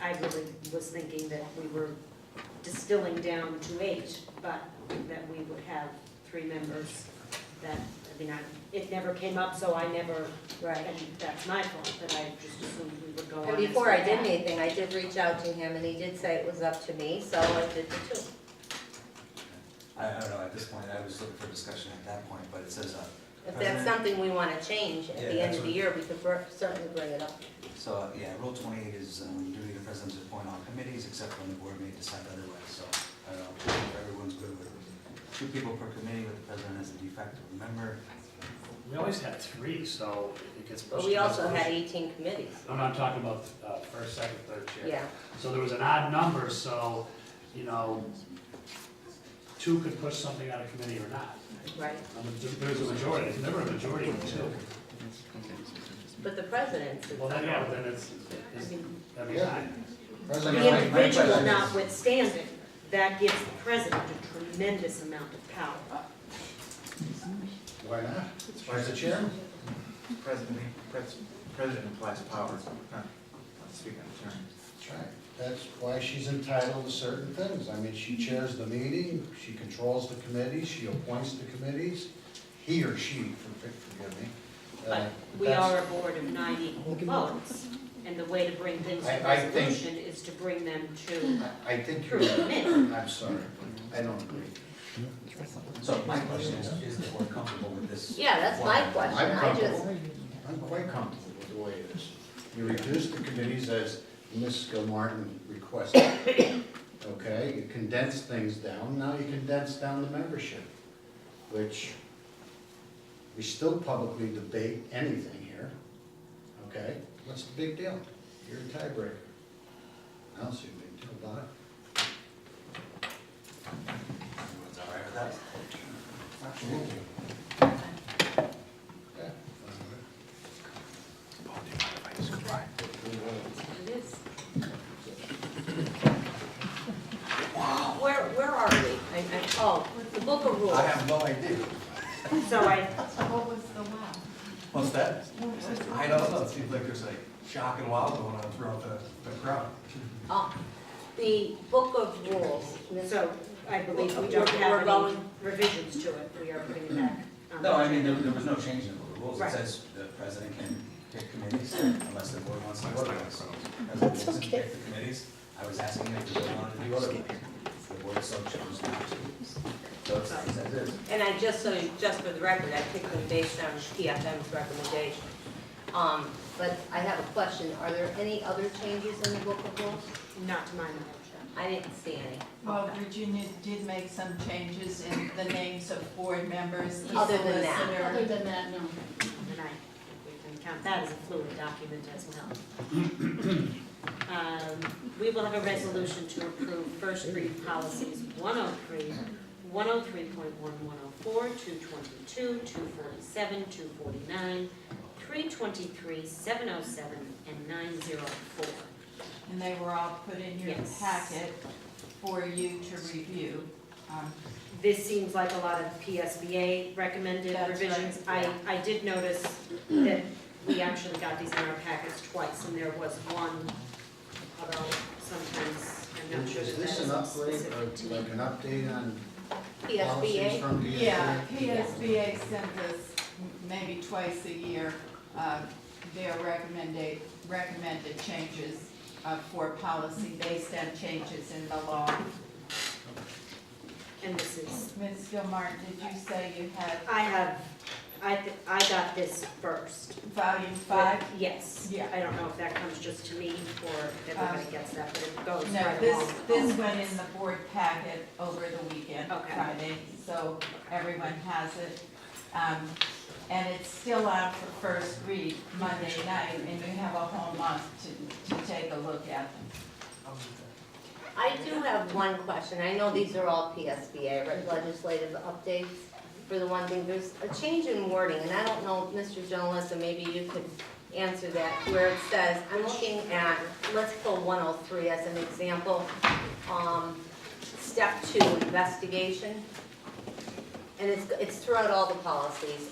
I really was thinking that we were distilling down to 8, but that we would have 3 members. That, I mean, it never came up, so I never, and that's my fault, that I just assumed we would go on. And before I did anything, I did reach out to him, and he did say it was up to me, so I did the 2. I don't know, at this point, I was looking for discussion at that point, but it says, If that's something we want to change at Yeah, the end that's of the what- year, we could certainly bring it up. So, yeah, Rule 28 is duty of the president to appoint all committees except when the board may decide otherwise. So, I don't know, if everyone's good with 2 people per committee with the president as a de facto member. We always had 3, so it gets pushed. But we also had 18 committees. I'm not talking about first, second, third chair. Yeah. So there was an odd number, so, 2 could push something out of committee or not. Right. There's a majority, there's never a majority of 2. But the president. Well, then, yeah, but then it's every Yeah. time. President, The my individual question is- notwithstanding, that gives the president a tremendous amount of power. Why not? Why is the chairman? President applies power, not speaking in terms. That's right. That's why she's entitled to certain things. I mean, she chairs the meeting, she controls the committees, she appoints the committees. He or she, forgive me. But we That's- are a board of 9 equal votes, and the way to bring things to I think- resolution is to bring them to I think through you're, committee. I'm sorry, I don't agree. So my question is the board comfortable with this? Yeah, that's my question. I'm I just, comfortable. I'm quite comfortable with the way it is. You reduce the committees as Ms. Gilmartin requested. Okay, you condense things down, now you condense down the membership, which we still publicly debate anything here. Okay, what's the big deal? You're a tiebreaker. I don't see a big deal about it. Everyone's all right with that? Absolutely. Yeah. it is. Oh, the book of rules. I have no idea. So I, What was the wow? What's that? I don't know, it seems like there's like shock and wow going on throughout the crowd. Oh, the book of rules. so I believe we don't We're have any going- revisions to it, we are putting it back. on the No, I mean, agenda. there was no change in the rules. It Right. says the president can pick committees unless the board wants to vote on it. So, president doesn't pick the committees. I was asking if the board wanted to do otherwise. The board so chose not to. So it's as is. And I just for the record, I picked them based on PFM's recommendation. But I have a question. Are there any other changes in the book of rules? Not to my knowledge. I didn't see any. Well, Virginia did make some changes in the names of board members, the Other than that. solicitor. Other than that, no. And I think we can count that as a fluid document as well. We will have a resolution to approve first read policies 103, 103.1, 104, 222, 247, 249, 323, 707, and 904. And they were all put in your Yes. packet for you to review. This seems like a lot of PSBA recommended That's revisions. right, I did notice that we actually got these in our packets twice, and there was one, although sometimes I'm not sure Is that this that an is upgrade, specific to or like an update on policies PSBA? from PSBA? Yeah, PSBA sends us maybe twice a year, their recommended changes for policy based on changes in the law. And this is, Ms. Gilmartin, did you say you had I got this first. volume 5? But yes. Yeah. I don't know if that comes just to me or if everybody gets that, but it goes No, right this along. went in the board packet over the weekend, Okay. Friday, so everyone has it. And it's still out for first read Monday night, and you have a whole month to take a look at them. I do have one question. I know these are all PSBA, right, legislative updates. For the one thing, there's a change in wording, and I don't know, Mr. Jonalisa, maybe you could answer that, where it says, I'm looking at, let's pull 103 as an example, step 2, investigation. And it's throughout all the policies,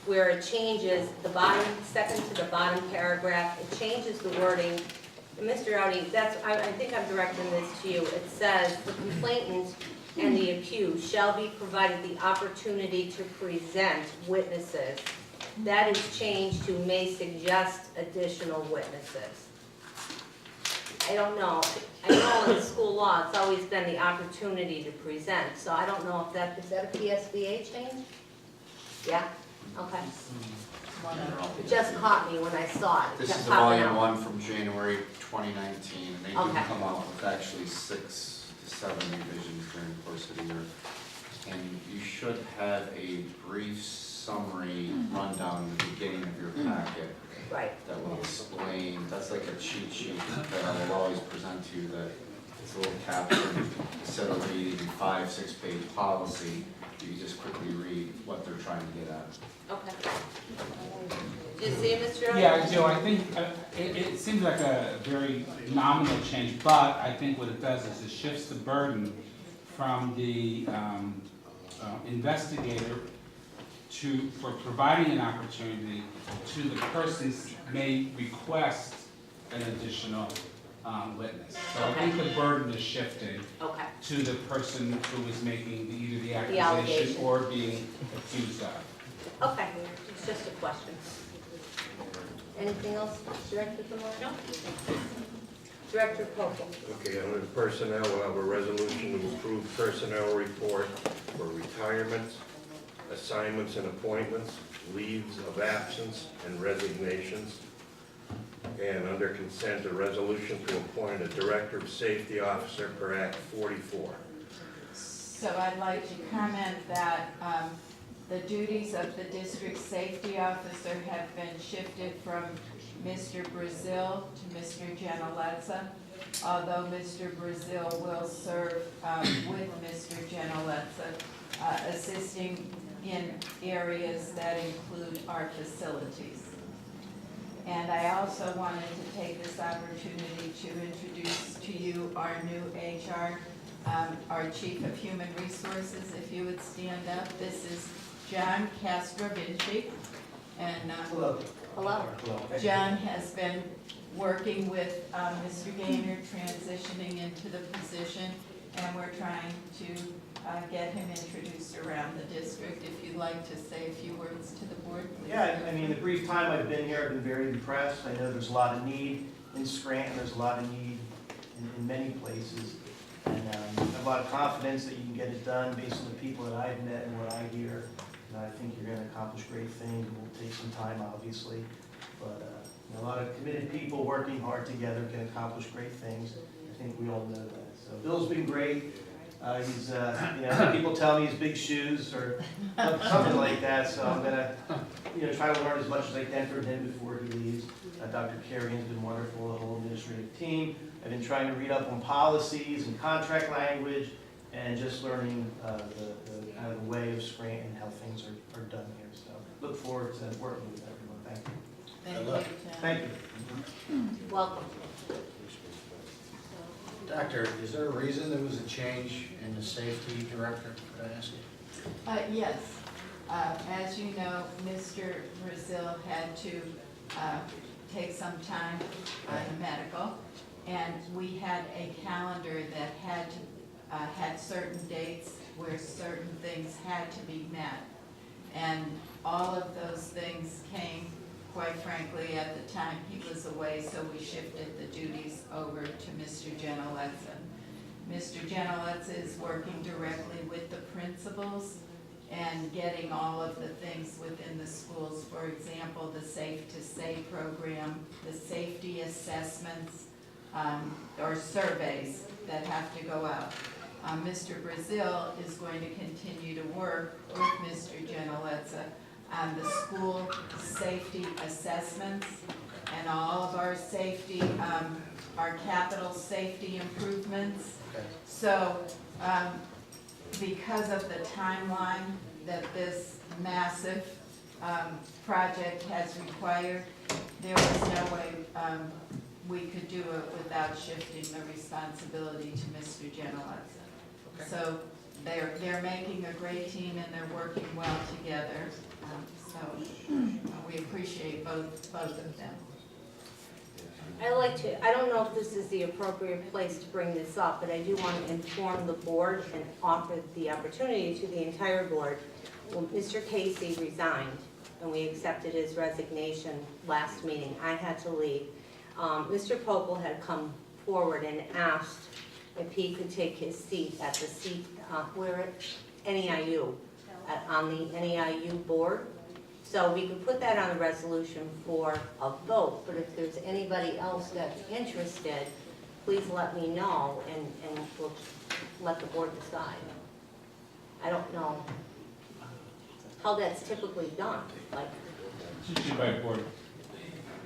where it changes the bottom, second to the bottom paragraph, it changes the wording. And Mr. Audi, I think I'm directing this to you. It says, the complainant and the accused shall be provided the opportunity to present witnesses. That is changed to may suggest additional witnesses. I don't know. I know in school law, it's always been the opportunity to present, so I don't know if is that a PSBA change? Yeah? Okay. It just caught me when I saw it. It This kept is a popping volume out. 1 from January 2019, and they do Okay. come out with actually 6 to 7 revisions during the course of the year. And you should have a brief summary rundown in the beginning of your packet Right. that will explain, that's like a cheat sheet that I will always present to you, that it's a little caption, instead of reading 5-6 page policy, you just quickly read what they're trying to get at. Okay. Do you see it, Mr. Audi? Yeah, Joe, I think it seems like a very nominal change, but I think what it does is it shifts the burden from the investigator for providing an opportunity to the person may request an additional witness. So I think the burden is shifting Okay. to the person who is making either the allegation. accusation or being accused of. Okay, it's just a question. Anything else, Director Zamora? No. Director Pope. Okay, under personnel, we'll have a resolution to approve personnel report for retirements, assignments and appointments, leaves of absence, and resignations. And under consent, a resolution to appoint a Director of Safety Officer per Act 44. So I'd like to comment that the duties of the district safety officer have been shifted from Mr. Brazil to Mr. Gentilezza, although Mr. Brazil will serve with Mr. Gentilezza, assisting in areas that include our facilities. And I also wanted to take this opportunity to introduce to you our new HR our Chief of Human Resources, if you would stand up. This is John Castrovinci. And Hello. Hello. John has been working with Mr. Gaynor transitioning into the position, and we're trying to get him introduced around the district. If you'd like to say a few words to the board, please. Yeah, I mean, the brief time I've been here, I've been very impressed. I know there's a lot of need in Scranton, there's a lot of need in many places. And I have a lot of confidence that you can get it done based on the people that I've met and what I hear. And I think you're gonna accomplish great things. It will take some time, obviously. But you know, a lot of committed people working hard together can accomplish great things. I think we all know that. So Bill's been great. He's, you know, people tell me he's big shoes or something like that, so I'm gonna, you know, try to learn as much as I can from him before he leaves. Dr. Carrigan's been wonderful, the whole administrative team. I've been trying to read up on policies and contract language and just learning the kind of the way of Scranton and how things are done here. So look forward to working with everyone. Thank you. Thank you, John. Thank you. Welcome. Doctor, is there a reason there was a change in the safety director, could I ask you? Yes. As you know, Mr. Brazil had to take some time on the medical, and we had a calendar that had certain dates where certain things had to be met. And all of those things came, quite frankly, at the time he was away, so we shifted the duties over to Mr. Gentilezza. Mr. Gentilezza is working directly with the principals and getting all of the things within the schools. For example, the Safe to Say program, the safety assessments, or surveys that have to go out. Mr. Brazil is going to continue to work with Mr. Gentilezza on the school safety assessments and all of our safety, our capital safety improvements. So, because of the timeline that this massive project has required, there was no way we could do it without shifting the responsibility to Mr. Gentilezza. So they're making a great team and they're working well together. So we appreciate both of them. I don't know if this is the appropriate place to bring this up, but I do want to inform the board and offer the opportunity to the entire board. When Mr. Casey resigned and we accepted his resignation last meeting, I had to leave. Mr. Popel had come forward and asked if he could take his seat at the seat, NEIU, on the NEIU board. So we could put that on a resolution for a vote, but if there's anybody else that's interested, please let me know and we'll let the board decide. I don't know how that's typically done, like. Usually by board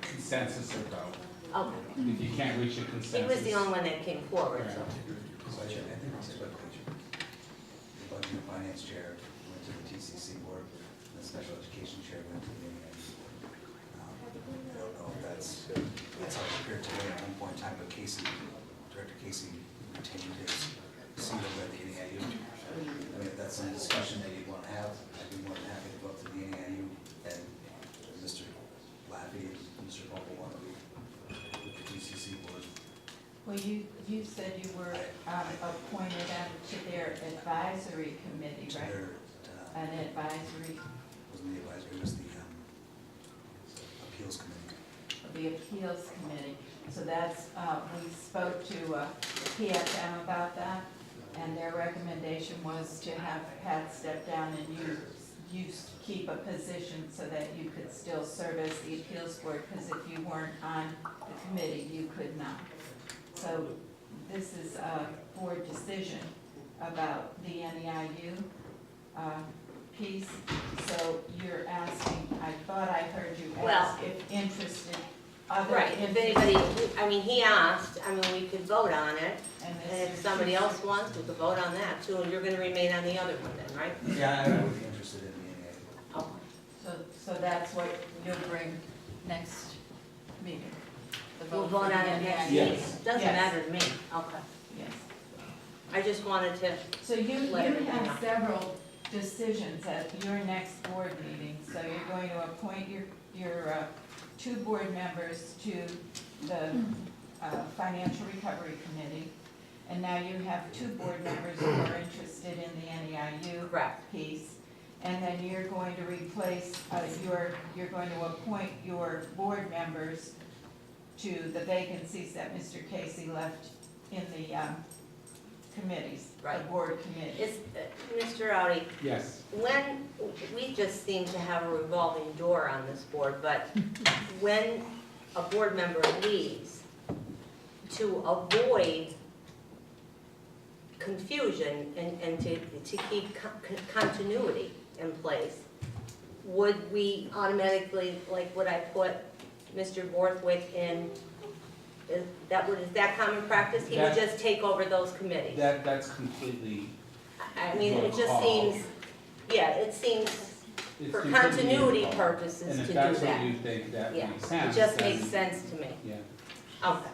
consensus or vote. Okay. If you can't reach a consensus. He was the only one that came forward, so. So I think it's a picture. The budget and finance chair went to the TCC board, and the special education chair went to the NEIU. I don't know if that's how it appeared today. At one point in time, but Director Casey retained his seat over at the NEIU. I mean, if that's some discussion that you'd want to have, I'd be more than happy to go up to the NEIU and Mr. Laffey and Mr. Popel want to be with the TCC board. Well, you said you were appointed to their advisory committee, right? An advisory. Wasn't the advisory, it was the appeals committee. The appeals committee. So that's, we spoke to PFM about that, and their recommendation was to have Pat step down and you keep a position so that you could still service the appeals board, because if you weren't on the committee, you could not. So this is a board decision about the NEIU piece. So you're asking, I thought I heard you ask if interested. Right, if anybody, I mean, he asked, I mean, we could vote on it, and if somebody else wants, we could vote on that too, and you're gonna remain on the other one then, right? Yeah, I would be interested in the NEIU. Okay. So that's what you'll bring next meeting? The We'll vote vote for on the it next NEIU? meeting. Doesn't Yes. matter to me, okay. Yes. I just wanted to, So you Let everything have know. several decisions at your next board meeting. So you're going to appoint your 2 board members to the Financial Recovery Committee. And now you have 2 board members who are interested in the NEIU correct. piece. And then you're going to replace, you're going to appoint your board members to the vacancies that Mr. Casey left in the committees, the Right. board committees. Is, Mr. Audi, Yes. when, we just seem to have a revolving door on this board, but when a board member leaves, to avoid confusion and to keep continuity in place, would we automatically, like, would I put Mr. Borthwick in, is that common practice? He would That- just take over those committees? That's completely, I mean, it just Your call. seems, yeah, it seems it's for completely continuity your call. purposes And to if do that's what that. you think that Yeah, makes it sense, just then- makes sense to me. Yeah. Okay.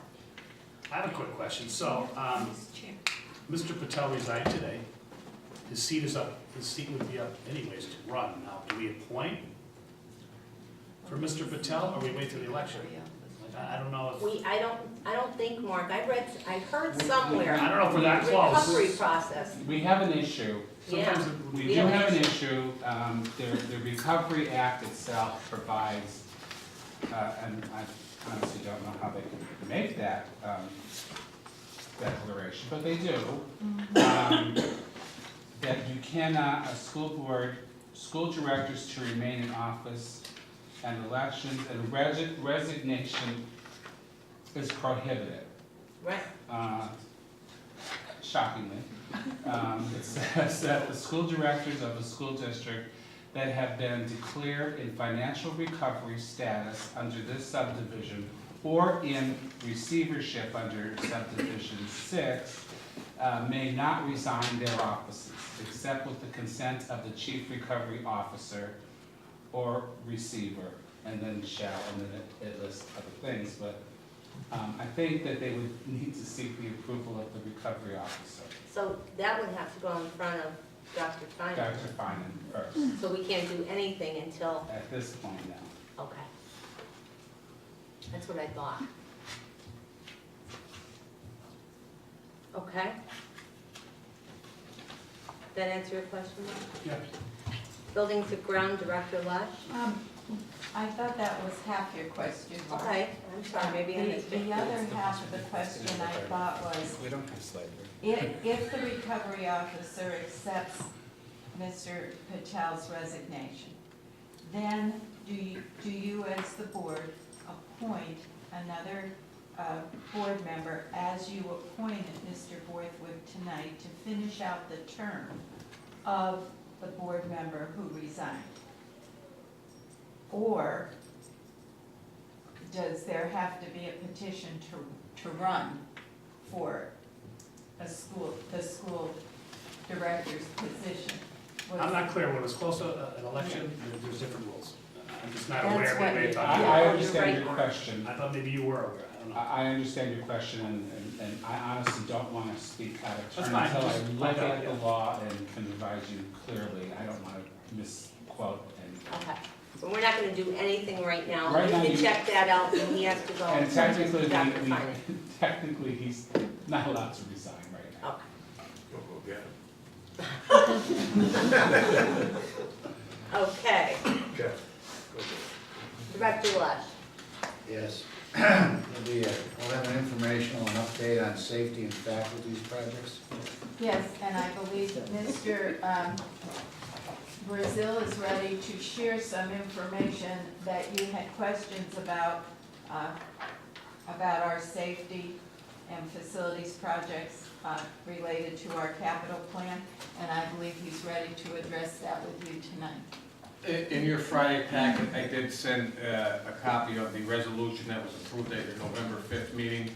I have a quick question. So, Mr. Patel resigned today. His seat is up, his seat would be up anyways to run. Now, do we appoint for Mr. Patel, or we wait till the election? I don't know if, I don't think, Mark, I heard somewhere. I don't know if we're that close. Recovery process. We have an issue. Yeah. Sometimes We We do have an have an issue. issue. The Recovery Act itself provides, and I honestly don't know how they can make that declaration, but they do, that you cannot, a school board, school directors to remain in office and elections and resignation is prohibited. Right. Shockingly. It says that the school directors of the school district that have been declared in financial recovery status under this subdivision or in receivership under subdivision 6 may not resign their offices except with the consent of the chief recovery officer or receiver, and then shall, and then it lists other things, but I think that they would need to seek the approval of the recovery officer. So that would have to go in front of Dr. Feynman. Dr. Feynman first, So we can't do anything until, at this point now. okay. That's what I thought. Okay. That answer your question, Mark? yeah. Buildings and Ground Director Lush? I thought that was half your question, Mark. Okay, I'm sorry, maybe I missed it. The other half of the question I thought was, We don't have slavery. if the recovery officer accepts Mr. Patel's resignation, then do you as the board appoint another board member as you appointed Mr. Borthwick tonight to finish out the term of the board member who resigned? Or does there have to be a petition to run for the school director's position? I'm not clear, when it's close to an election, there's different rules. I'm just not That's aware what of it. I understand your question. I thought maybe you were aware, I don't know. I understand your question, and I honestly don't want to speak out of That's turn fine. until I Just look find out, at the yeah. law and can advise you clearly. I don't want to misquote and. Okay, so we're not gonna do anything right now. Right now We can you- check that out, and he has to go. And technically, Dr. Feynman. technically, he's not allowed to resign right now. Okay. Okay. Director Lush? Yes. There'll be we'll have an informational and update on safety and faculties projects. Yes, and I believe that Mr. Brazil is ready to share some information that you had questions about our safety and facilities projects related to our capital plan, and I believe he's ready to address that with you tonight. In your Friday packet, I did send a copy of the resolution that was approved at your November 5th meeting.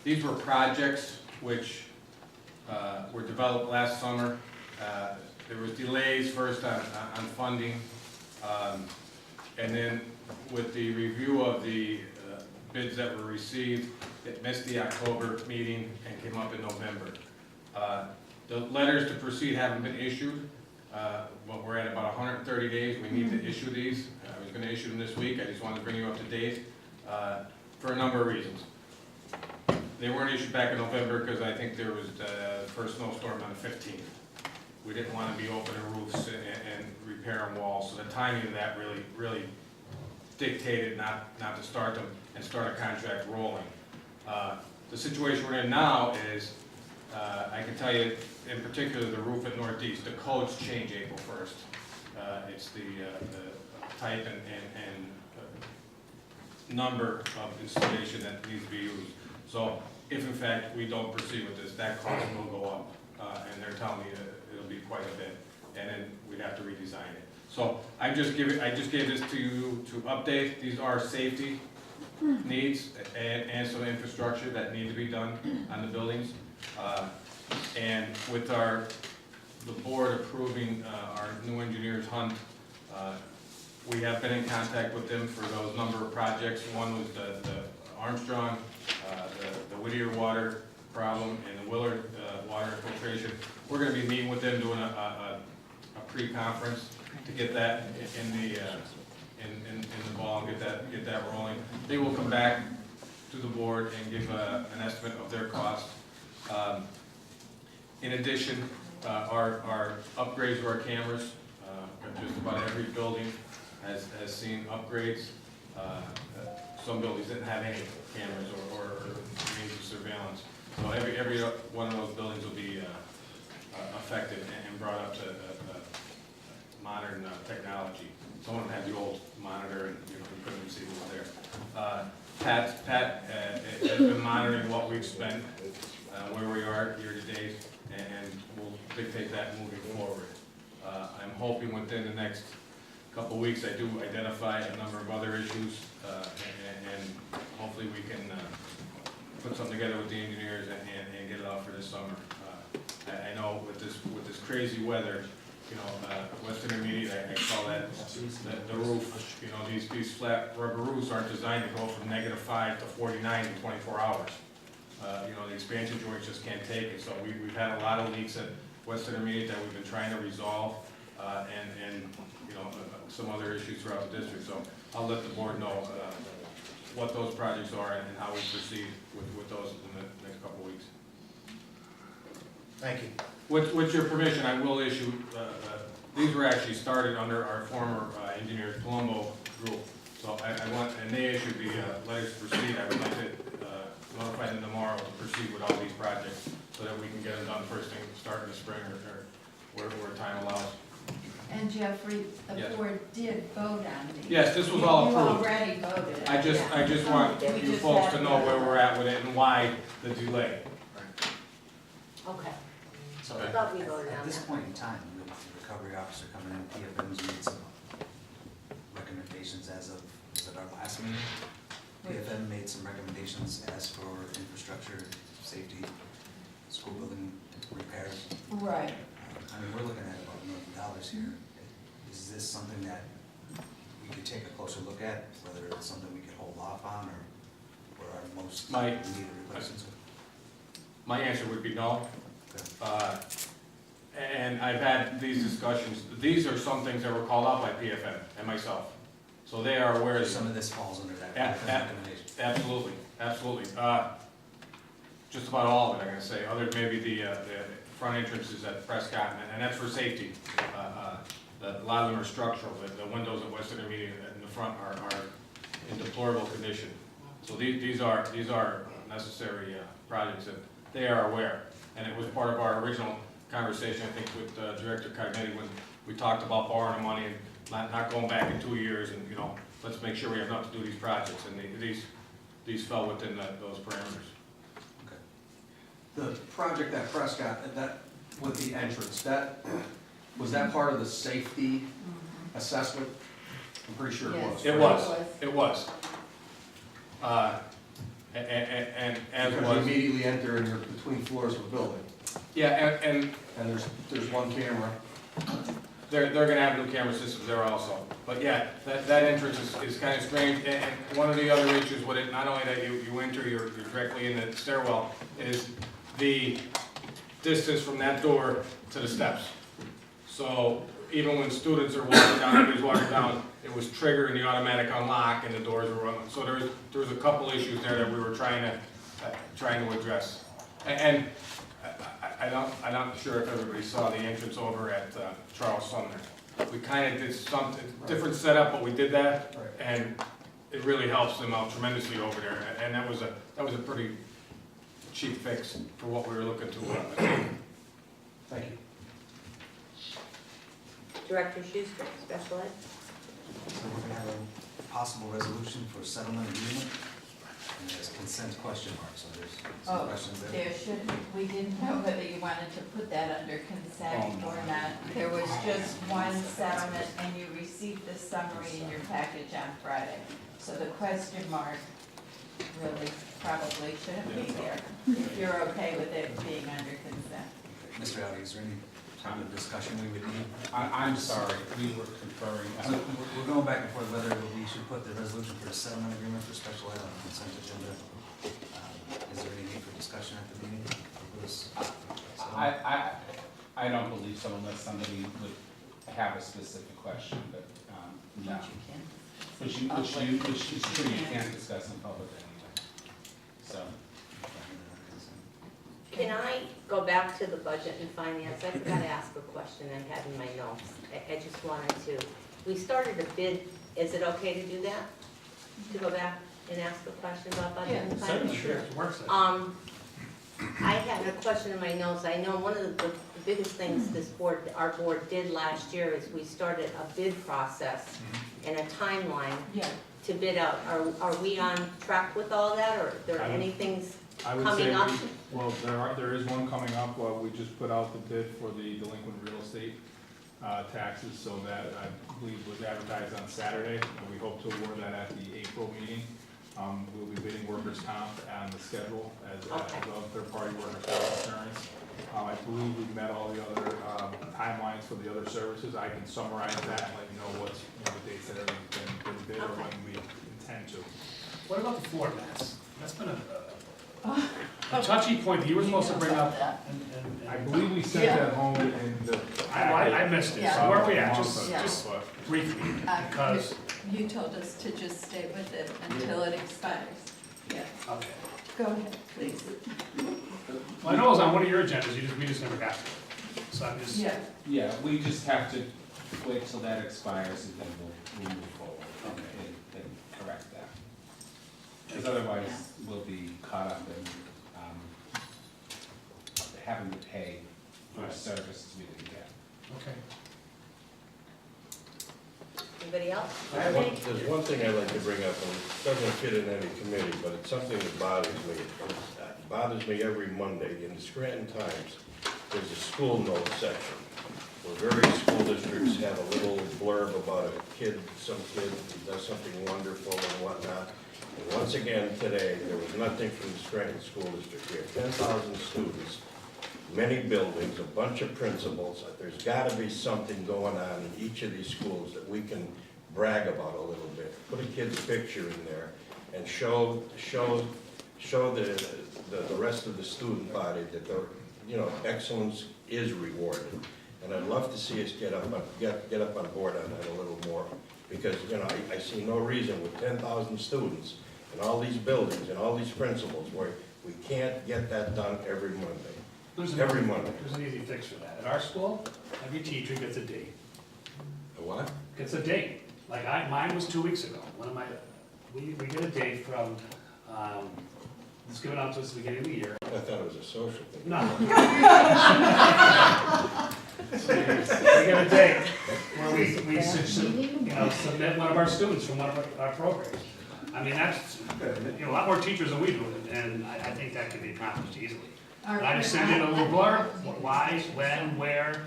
These were projects which were developed last summer. There was delays first on funding, and then with the review of the bids that were received, it missed the October meeting and came up in November. The letters to proceed haven't been issued, but we're at about 130 days. We need to issue these. I was going to issue them this week. I just wanted to bring you up to date for a number of reasons. They weren't issued back in November because I think there was the first snowstorm on the 15th. We didn't want to be opening roofs and repairing walls, so the timing of that really dictated not to start them and start a contract rolling. The situation we're in now is, I can tell you, in particular, the roof at Northeast, the codes change April 1st. It's the type and number of installation that needs to be used. So if in fact we don't proceed with this, that cost will go up, and they're telling me that it'll be quite a bit, and then we'd have to redesign it. So I just gave this to you to update. These are safety needs and some infrastructure that need to be done on the buildings. And with the board approving our new engineers, Hunt, we have been in contact with them for those number of projects. One was the Armstrong, the Whittier water problem, and the Willard water infiltration. We're going to be meeting with them, doing a pre-conference to get that in the ball and get that rolling. They will come back to the board and give an estimate of their cost. In addition, our upgrades to our cameras, just about every building has seen upgrades. Some buildings didn't have any cameras or means of surveillance. So every one of those buildings will be affected and brought up to modern technology. Some of them had the old monitor and you couldn't see what was there. Pat has been monitoring what we've spent, where we are year to date, and we'll dictate that moving forward. I'm hoping within the next couple of weeks I do identify a number of other issues, and hopefully we can put something together with the engineers and get it out for this summer. I know with this crazy weather, Western Intermediate, I call that the roof. These flat rubber roofs aren't designed to go from -5 to 49 in 24 hours. The expansion joints just can't take it. So we've had a lot of leaks at Western Intermediate that we've been trying to resolve, and some other issues throughout the district. So I'll let the board know what those projects are and how we proceed with those in the next couple of weeks. Thank you. With your permission, I will issue, these were actually started under our former engineer Colombo group. So I want, and they issued the letters to proceed. I would like to notify them tomorrow to proceed with all these projects so that we can get them done first thing, start in the spring or where time allows. And Jeffrey, the Yes. board did vote on these. Yes, this was all approved. You already voted. I just want We you just folks had to know the- where we're at with it and why the delay. Okay. So I thought we voted at on this that. point in time, with the recovery officer coming in, PFM's made some recommendations as of, was it our last meeting? PFM made some recommendations as for infrastructure, safety, school building repairs. Right. We're looking at about $1 million here. Is this something that we could take a closer look at, whether it's something we could hold off on, or where our most needed replacements? My answer would be no. And I've had these discussions. These are some things that were called out by PFM and myself. So they are aware of some of this falls under that recommendation. Absolutely, absolutely. Just about all of it, I'm gonna say, other than maybe the front entrances at Prescott, and that's for safety. A lot of them are structural. The windows at Western Intermediate in the front are in deplorable condition. So these are necessary projects that they are aware. And it was part of our original conversation, I think, with Director Cognetti when we talked about borrowing the money and not going back in 2 years and, let's make sure we have enough to do these projects. And these fell within those parameters. Okay. The project at Prescott, that with the entrance, was that part of the safety assessment? I'm pretty sure it was. It was. And as because was. you immediately enter and you're between floors of a building. Yeah, and there's one camera. They're gonna have new camera systems there also. But yeah, that entrance is kind of strange. And one of the other issues with it, not only that you enter, you're directly in the stairwell, is the distance from that door to the steps. So even when students are walking down, everybody's walking down, it was triggering the automatic unlock and the doors were running. So there was a couple issues there that we were trying to address. And I'm not sure if everybody saw the entrance over at Charles Sumner. We kind of did something, different setup, but we did that, and it really helps them out tremendously over there. And that was a pretty cheap fix for what we were looking to achieve. Thank you. Director Schuster, special ed. So we're gonna have a possible resolution for settlement agreement, and there's consent question mark, so there's some questions there. There should, we didn't know whether you wanted to put that under consent or not. There was just one settlement, and you received the summary in your package on Friday. So the question mark really probably shouldn't be there, if you're okay with it being under consent. Mr. Alley, is there any kind of discussion we would need? I'm sorry, we were conferring. So we're going back and forth whether we should put the resolution for the settlement agreement for special ed on the consent agenda. Is there any need for discussion at the meeting? I don't believe so unless somebody would have a specific question, but, no. Which is true, you can't discuss in public anyway, so. Can I go back to the budget and finance? I forgot to ask a question I had in my notes. I just wanted to, we started a bid, is it okay to do that? To go back and ask a question about budget and finance? Sure, it works. I had a question in my notes. I know one of the biggest things this board, our board did last year is we started a bid process and a timeline to bid out. Are we on track with all that, or are there any things coming up? Well, there is one coming up. We just put out the bid for the delinquent real estate taxes, so that I believe was advertised on Saturday. We hope to award that at the April meeting. We'll be bidding workers' comp on the schedule as well as third-party workers' health insurance. I believe we've met all the other timelines for the other services. I can summarize that and let you know what's, the dates that have been bid or when we intend to. What about the floor mats? That's been a touchy point that you were supposed to bring up. I believe we sent that home in the. I missed it, so where are we at? Just Briefly, because. You told us to just stay with it until it expires. Yes. Okay. Go ahead, please. Well, I know it was on one of your agendas, we just never got to it. So I'm just. Yeah, we just have to wait till that expires and then we'll move forward and correct that. Because otherwise, we'll be caught up in having to pay for services we didn't get. Okay. Anybody else? There's one thing I'd like to bring up, and it doesn't fit in any committee, but it's something that bothers me. It bothers me every Monday. In the Scranton Times, there's a school note section, where various school districts have a little blurb about a kid, some kid who does something wonderful and whatnot. And once again, today, there was nothing from the Scranton School District. We have 10,000 students, many buildings, a bunch of principals. There's got to be something going on in each of these schools that we can brag about a little bit. Put a kid's picture in there and show the rest of the student body that excellence is rewarded. And I'd love to see us get up on board on that a little more, because I see no reason with 10,000 students and all these buildings and all these principals where we can't get that done every Monday. Every Monday. There's an easy fix for that. At our school, every teacher gets a date. A what? Gets a date. Like mine was 2 weeks ago. We get a date from, it's given out to us at the beginning of the year. I thought it was a social thing. No. We get a date where we submit one of our students from one of our programs. I mean, that's, a lot more teachers than we do, and I think that can be accomplished easily. And I just send in a little blurb, why, when, where,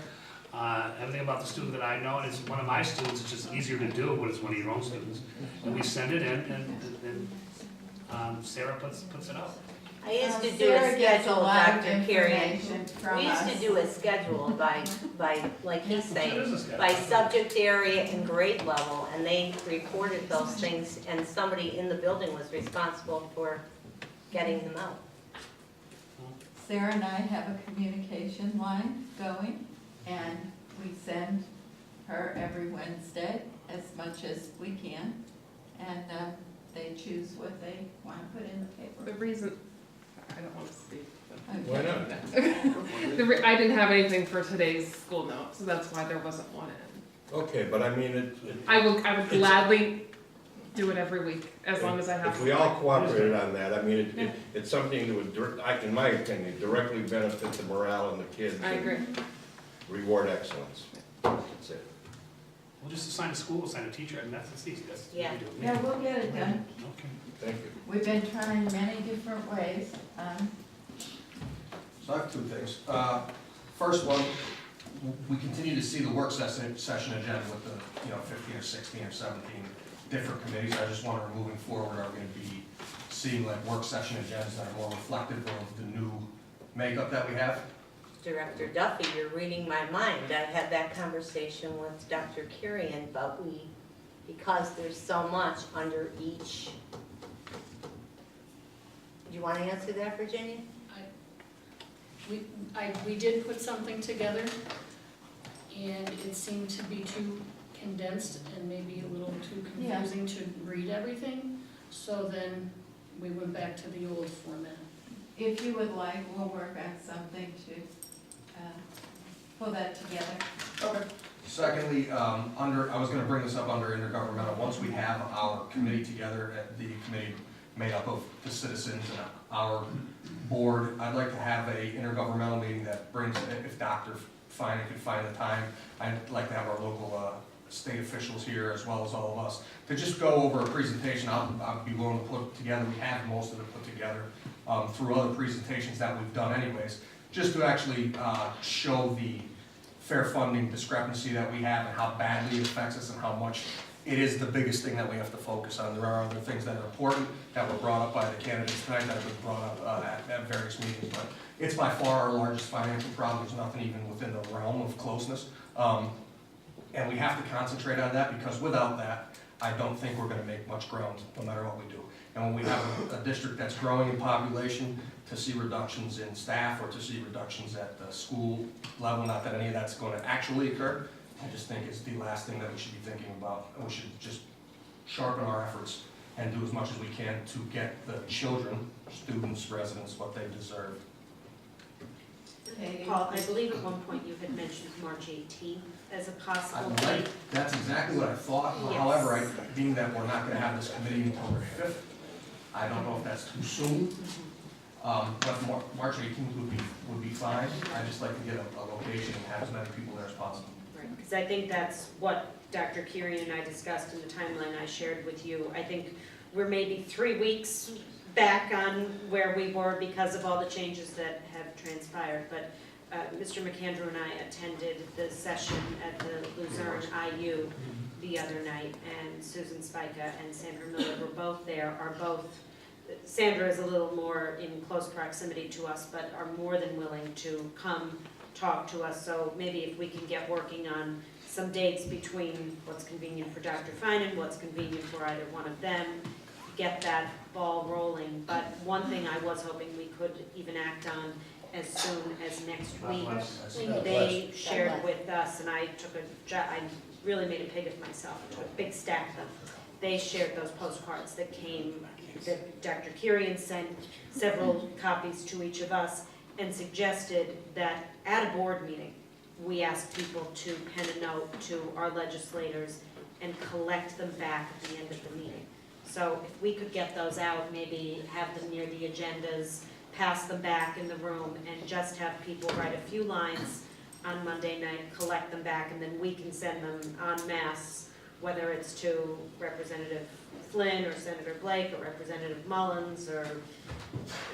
everything about the student that I know, and it's one of my students. It's just easier to do when it's one of your own students. And we send it in, and Sarah puts it out. I used to do a schedule, Dr. Carey. We used to do a schedule by, like he's saying, by subject area and grade level, and they reported those things, and somebody in the building was responsible for getting them out. Sarah and I have a communication line going, and we send her every Wednesday as much as we can, and they choose what they want to put in the paper. The reason, I don't want to speak. Why not? I didn't have anything for today's school note, so that's why there wasn't one in. Okay, but I mean, I would gladly do it every week, as long as I have. if we all cooperated on that, I mean, it's something that would, in my opinion, directly benefit the morale in the kids. I agree. Reward excellence. That's it. We'll just assign a school, assign a teacher, and that's easy. That's what we Yeah. do. Yeah, we'll get it done. Okay. Thank you. We've been trying many different ways. So I have two things. First one, we continue to see the work session agenda with the, 15 or 16 or 17 different committees. I just wonder, moving forward, are we going to be seeing like work session agendas that are more reflective of the new makeup that we have? Director Duffy, you're reading my mind. I had that conversation with Dr. Kurian, but because there's so much under each. Do you want to answer that, Virginia? We did put something together, and it seemed to be too condensed and maybe a little too confusing to read everything, so then we went back to the old format. If you would like, we'll work on something to pull that together. Okay. Secondly, I was gonna bring this up under intergovernmental. Once we have our committee together, the committee made up of the citizens and our board, I'd like to have a intergovernmental meeting that brings, if Dr. Fine could find the time, I'd like to have our local state officials here, as well as all of us, to just go over a presentation. I'll be willing to put together, we have most of it put together through other presentations that we've done anyways, just to actually show the fair funding discrepancy that we have and how badly it affects us and how much it is the biggest thing that we have to focus on. There are other things that are important that were brought up by the candidates tonight, that have been brought up at various meetings, but it's by far our largest financial problem. There's nothing even within the realm of closeness. And we have to concentrate on that, because without that, I don't think we're gonna make much ground, no matter what we do. And when we have a district that's growing in population, to see reductions in staff or to see reductions at the school level, not that any of that's gonna actually occur, I just think it's the last thing that we should be thinking about. And we should just sharpen our efforts and do as much as we can to get the children, students, residents, what they deserve. Paul, I believe at one point you had mentioned March 18th as a possible Right, date. that's exactly what I thought. Yes. However, being that we're not gonna have this committee until the 5th, I don't know if that's too soon. But March 18th would be fine. I'd just like to get a location and have as many people there as possible. Right, because I think that's what Dr. Kieran and I discussed in the timeline I shared with you. I think we're maybe 3 weeks back on where we were because of all the changes that have transpired. But Mr. McAndrew and I attended the session at the Luzerne IU the other night, and Susan Spica and Sandra Miller were both there, Sandra is a little more in close proximity to us, but are more than willing to come talk to us. So maybe if we can get working on some dates between what's convenient for Dr. Finan, what's convenient for either one of them, get that ball rolling. But one thing I was hoping we could even act on as soon as next week. They shared with us, and I really made a pig of myself, took a big stack of them. They shared those postcards that Dr. Kieran sent several copies to each of us, and suggested that at a board meeting, we ask people to pen a note to our legislators and collect them back at the end of the meeting. So if we could get those out, maybe have them near the agendas, pass them back in the room, and just have people write a few lines on Monday night, collect them back, and then we can send them en masse, whether it's to Representative Flynn or Senator Blake or Representative Mullins or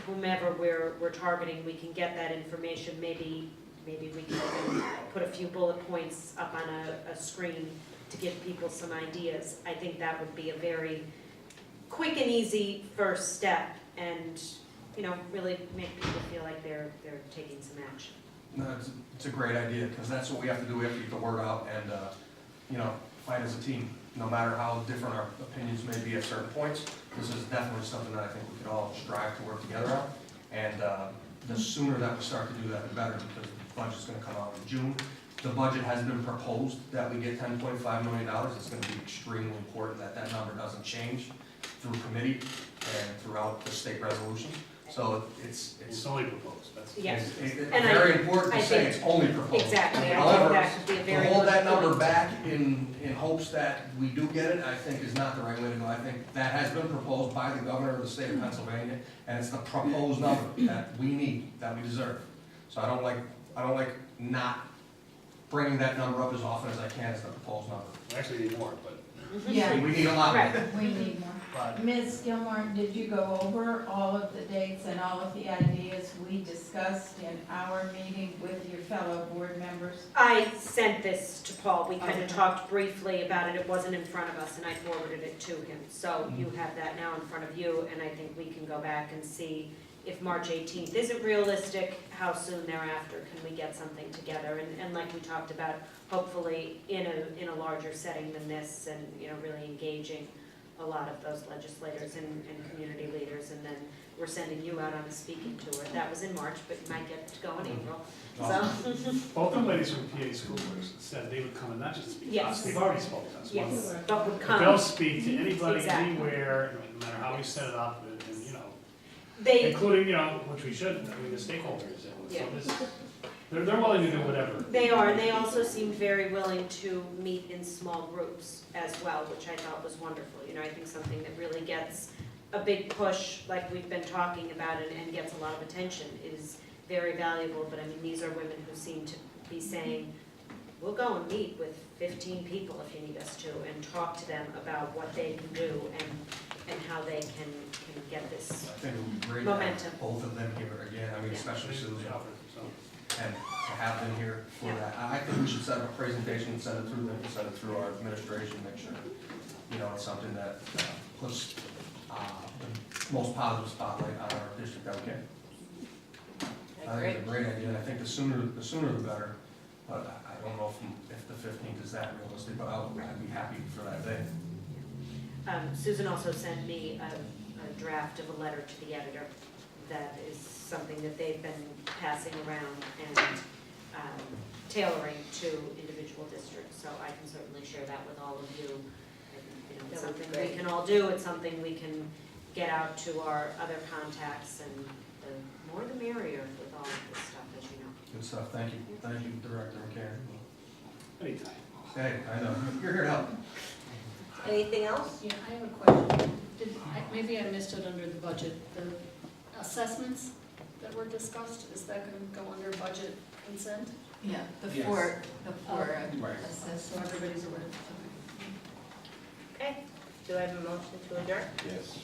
whomever we're targeting. We can get that information. Maybe we can put a few bullet points up on a screen to give people some ideas. I think that would be a very quick and easy first step, and really make people feel like they're taking some action. No, it's a great idea, because that's what we have to do. We have to get the word out and fight as a team. No matter how different our opinions may be at certain points, this is definitely something that I think we could all strive to work together on. And the sooner that we start to do that, the better, because the budget's gonna come out in June. The budget has been proposed that we get $10.5 million. It's gonna be extremely important that that number doesn't change through committee and throughout the state resolution. So it's only proposed, that's. Yes. It's And very important I to say think- it's only proposed. Exactly, I think However, that would be a very to hold good that number point. back in hopes that we do get it, I think is not the right way to go. I think that has been proposed by the governor of the state of Pennsylvania, and it's the proposed number that we need, that we deserve. So I don't like not bringing that number up as often as I can as the proposed number. We actually need more, but. Yeah. We need a lot more. Right, we need more. Ms. Gilmore, did you go over all of the dates and all of the ideas we discussed in our meeting with your fellow board members? I sent this to Paul, we kind Okay. of talked briefly about it, it wasn't in front of us, and I forwarded it to him. So you have that now in front of you, and I think we can go back and see if March 18th isn't realistic, how soon thereafter can we get something together? And like we talked about, hopefully in a larger setting than this, and, you know, really engaging a lot of those legislators and community leaders, and then we're sending you out on a speaking tour. That was in March, but you might get to go in April, so. Both the ladies from PA School Board said they would come and not just speak to us, Yes. they've already spoken to us. Yes, once. but would But come. they'll speak to anybody, Exactly. anywhere, no matter how we set it up, and, you know, They, including, you know, which we should, I mean, the stakeholders, and Yeah. so this, they're willing to do whatever. They are, and they also seemed very willing to meet in small groups as well, which I thought was wonderful. You know, I think something that really gets a big push, like we've been talking about, and gets a lot of attention is very valuable. But I mean, these are women who seem to be saying, we'll go and meet with 15 people if you need us to, and talk to them about what they can do and how they can get this I think it would be great to momentum. have both of them here again, I mean, Yeah. especially Susan. And to have them here for that. I think we should set up a presentation and send it through them, send it through our administration, make sure, you know, it's something that puts the most positive spotlight on our district that we can. I think it's a great idea, and I think the sooner the better, but I don't know if the 15th is that realistic, but I'd be happy for that day. Susan also sent me a draft of a letter to the editor that is something that they've been passing around and tailoring to individual districts. So I can certainly share that with all of you. And, you know, it's That would be something we great. can all do, it's something we can get out to our other contacts, and the more the merrier with all of this stuff, as you know. Good stuff, thank you, Director McCarron. Anytime. Hey, I know, you're here to help. Anything else? Yeah, I have a question. Maybe I missed it under the budget. The assessments that were discussed, is that going to go under budget consent? Yeah, the Yes. four Right. So assessments. everybody's aware. Okay, do I have a motion to adjourn? Yes.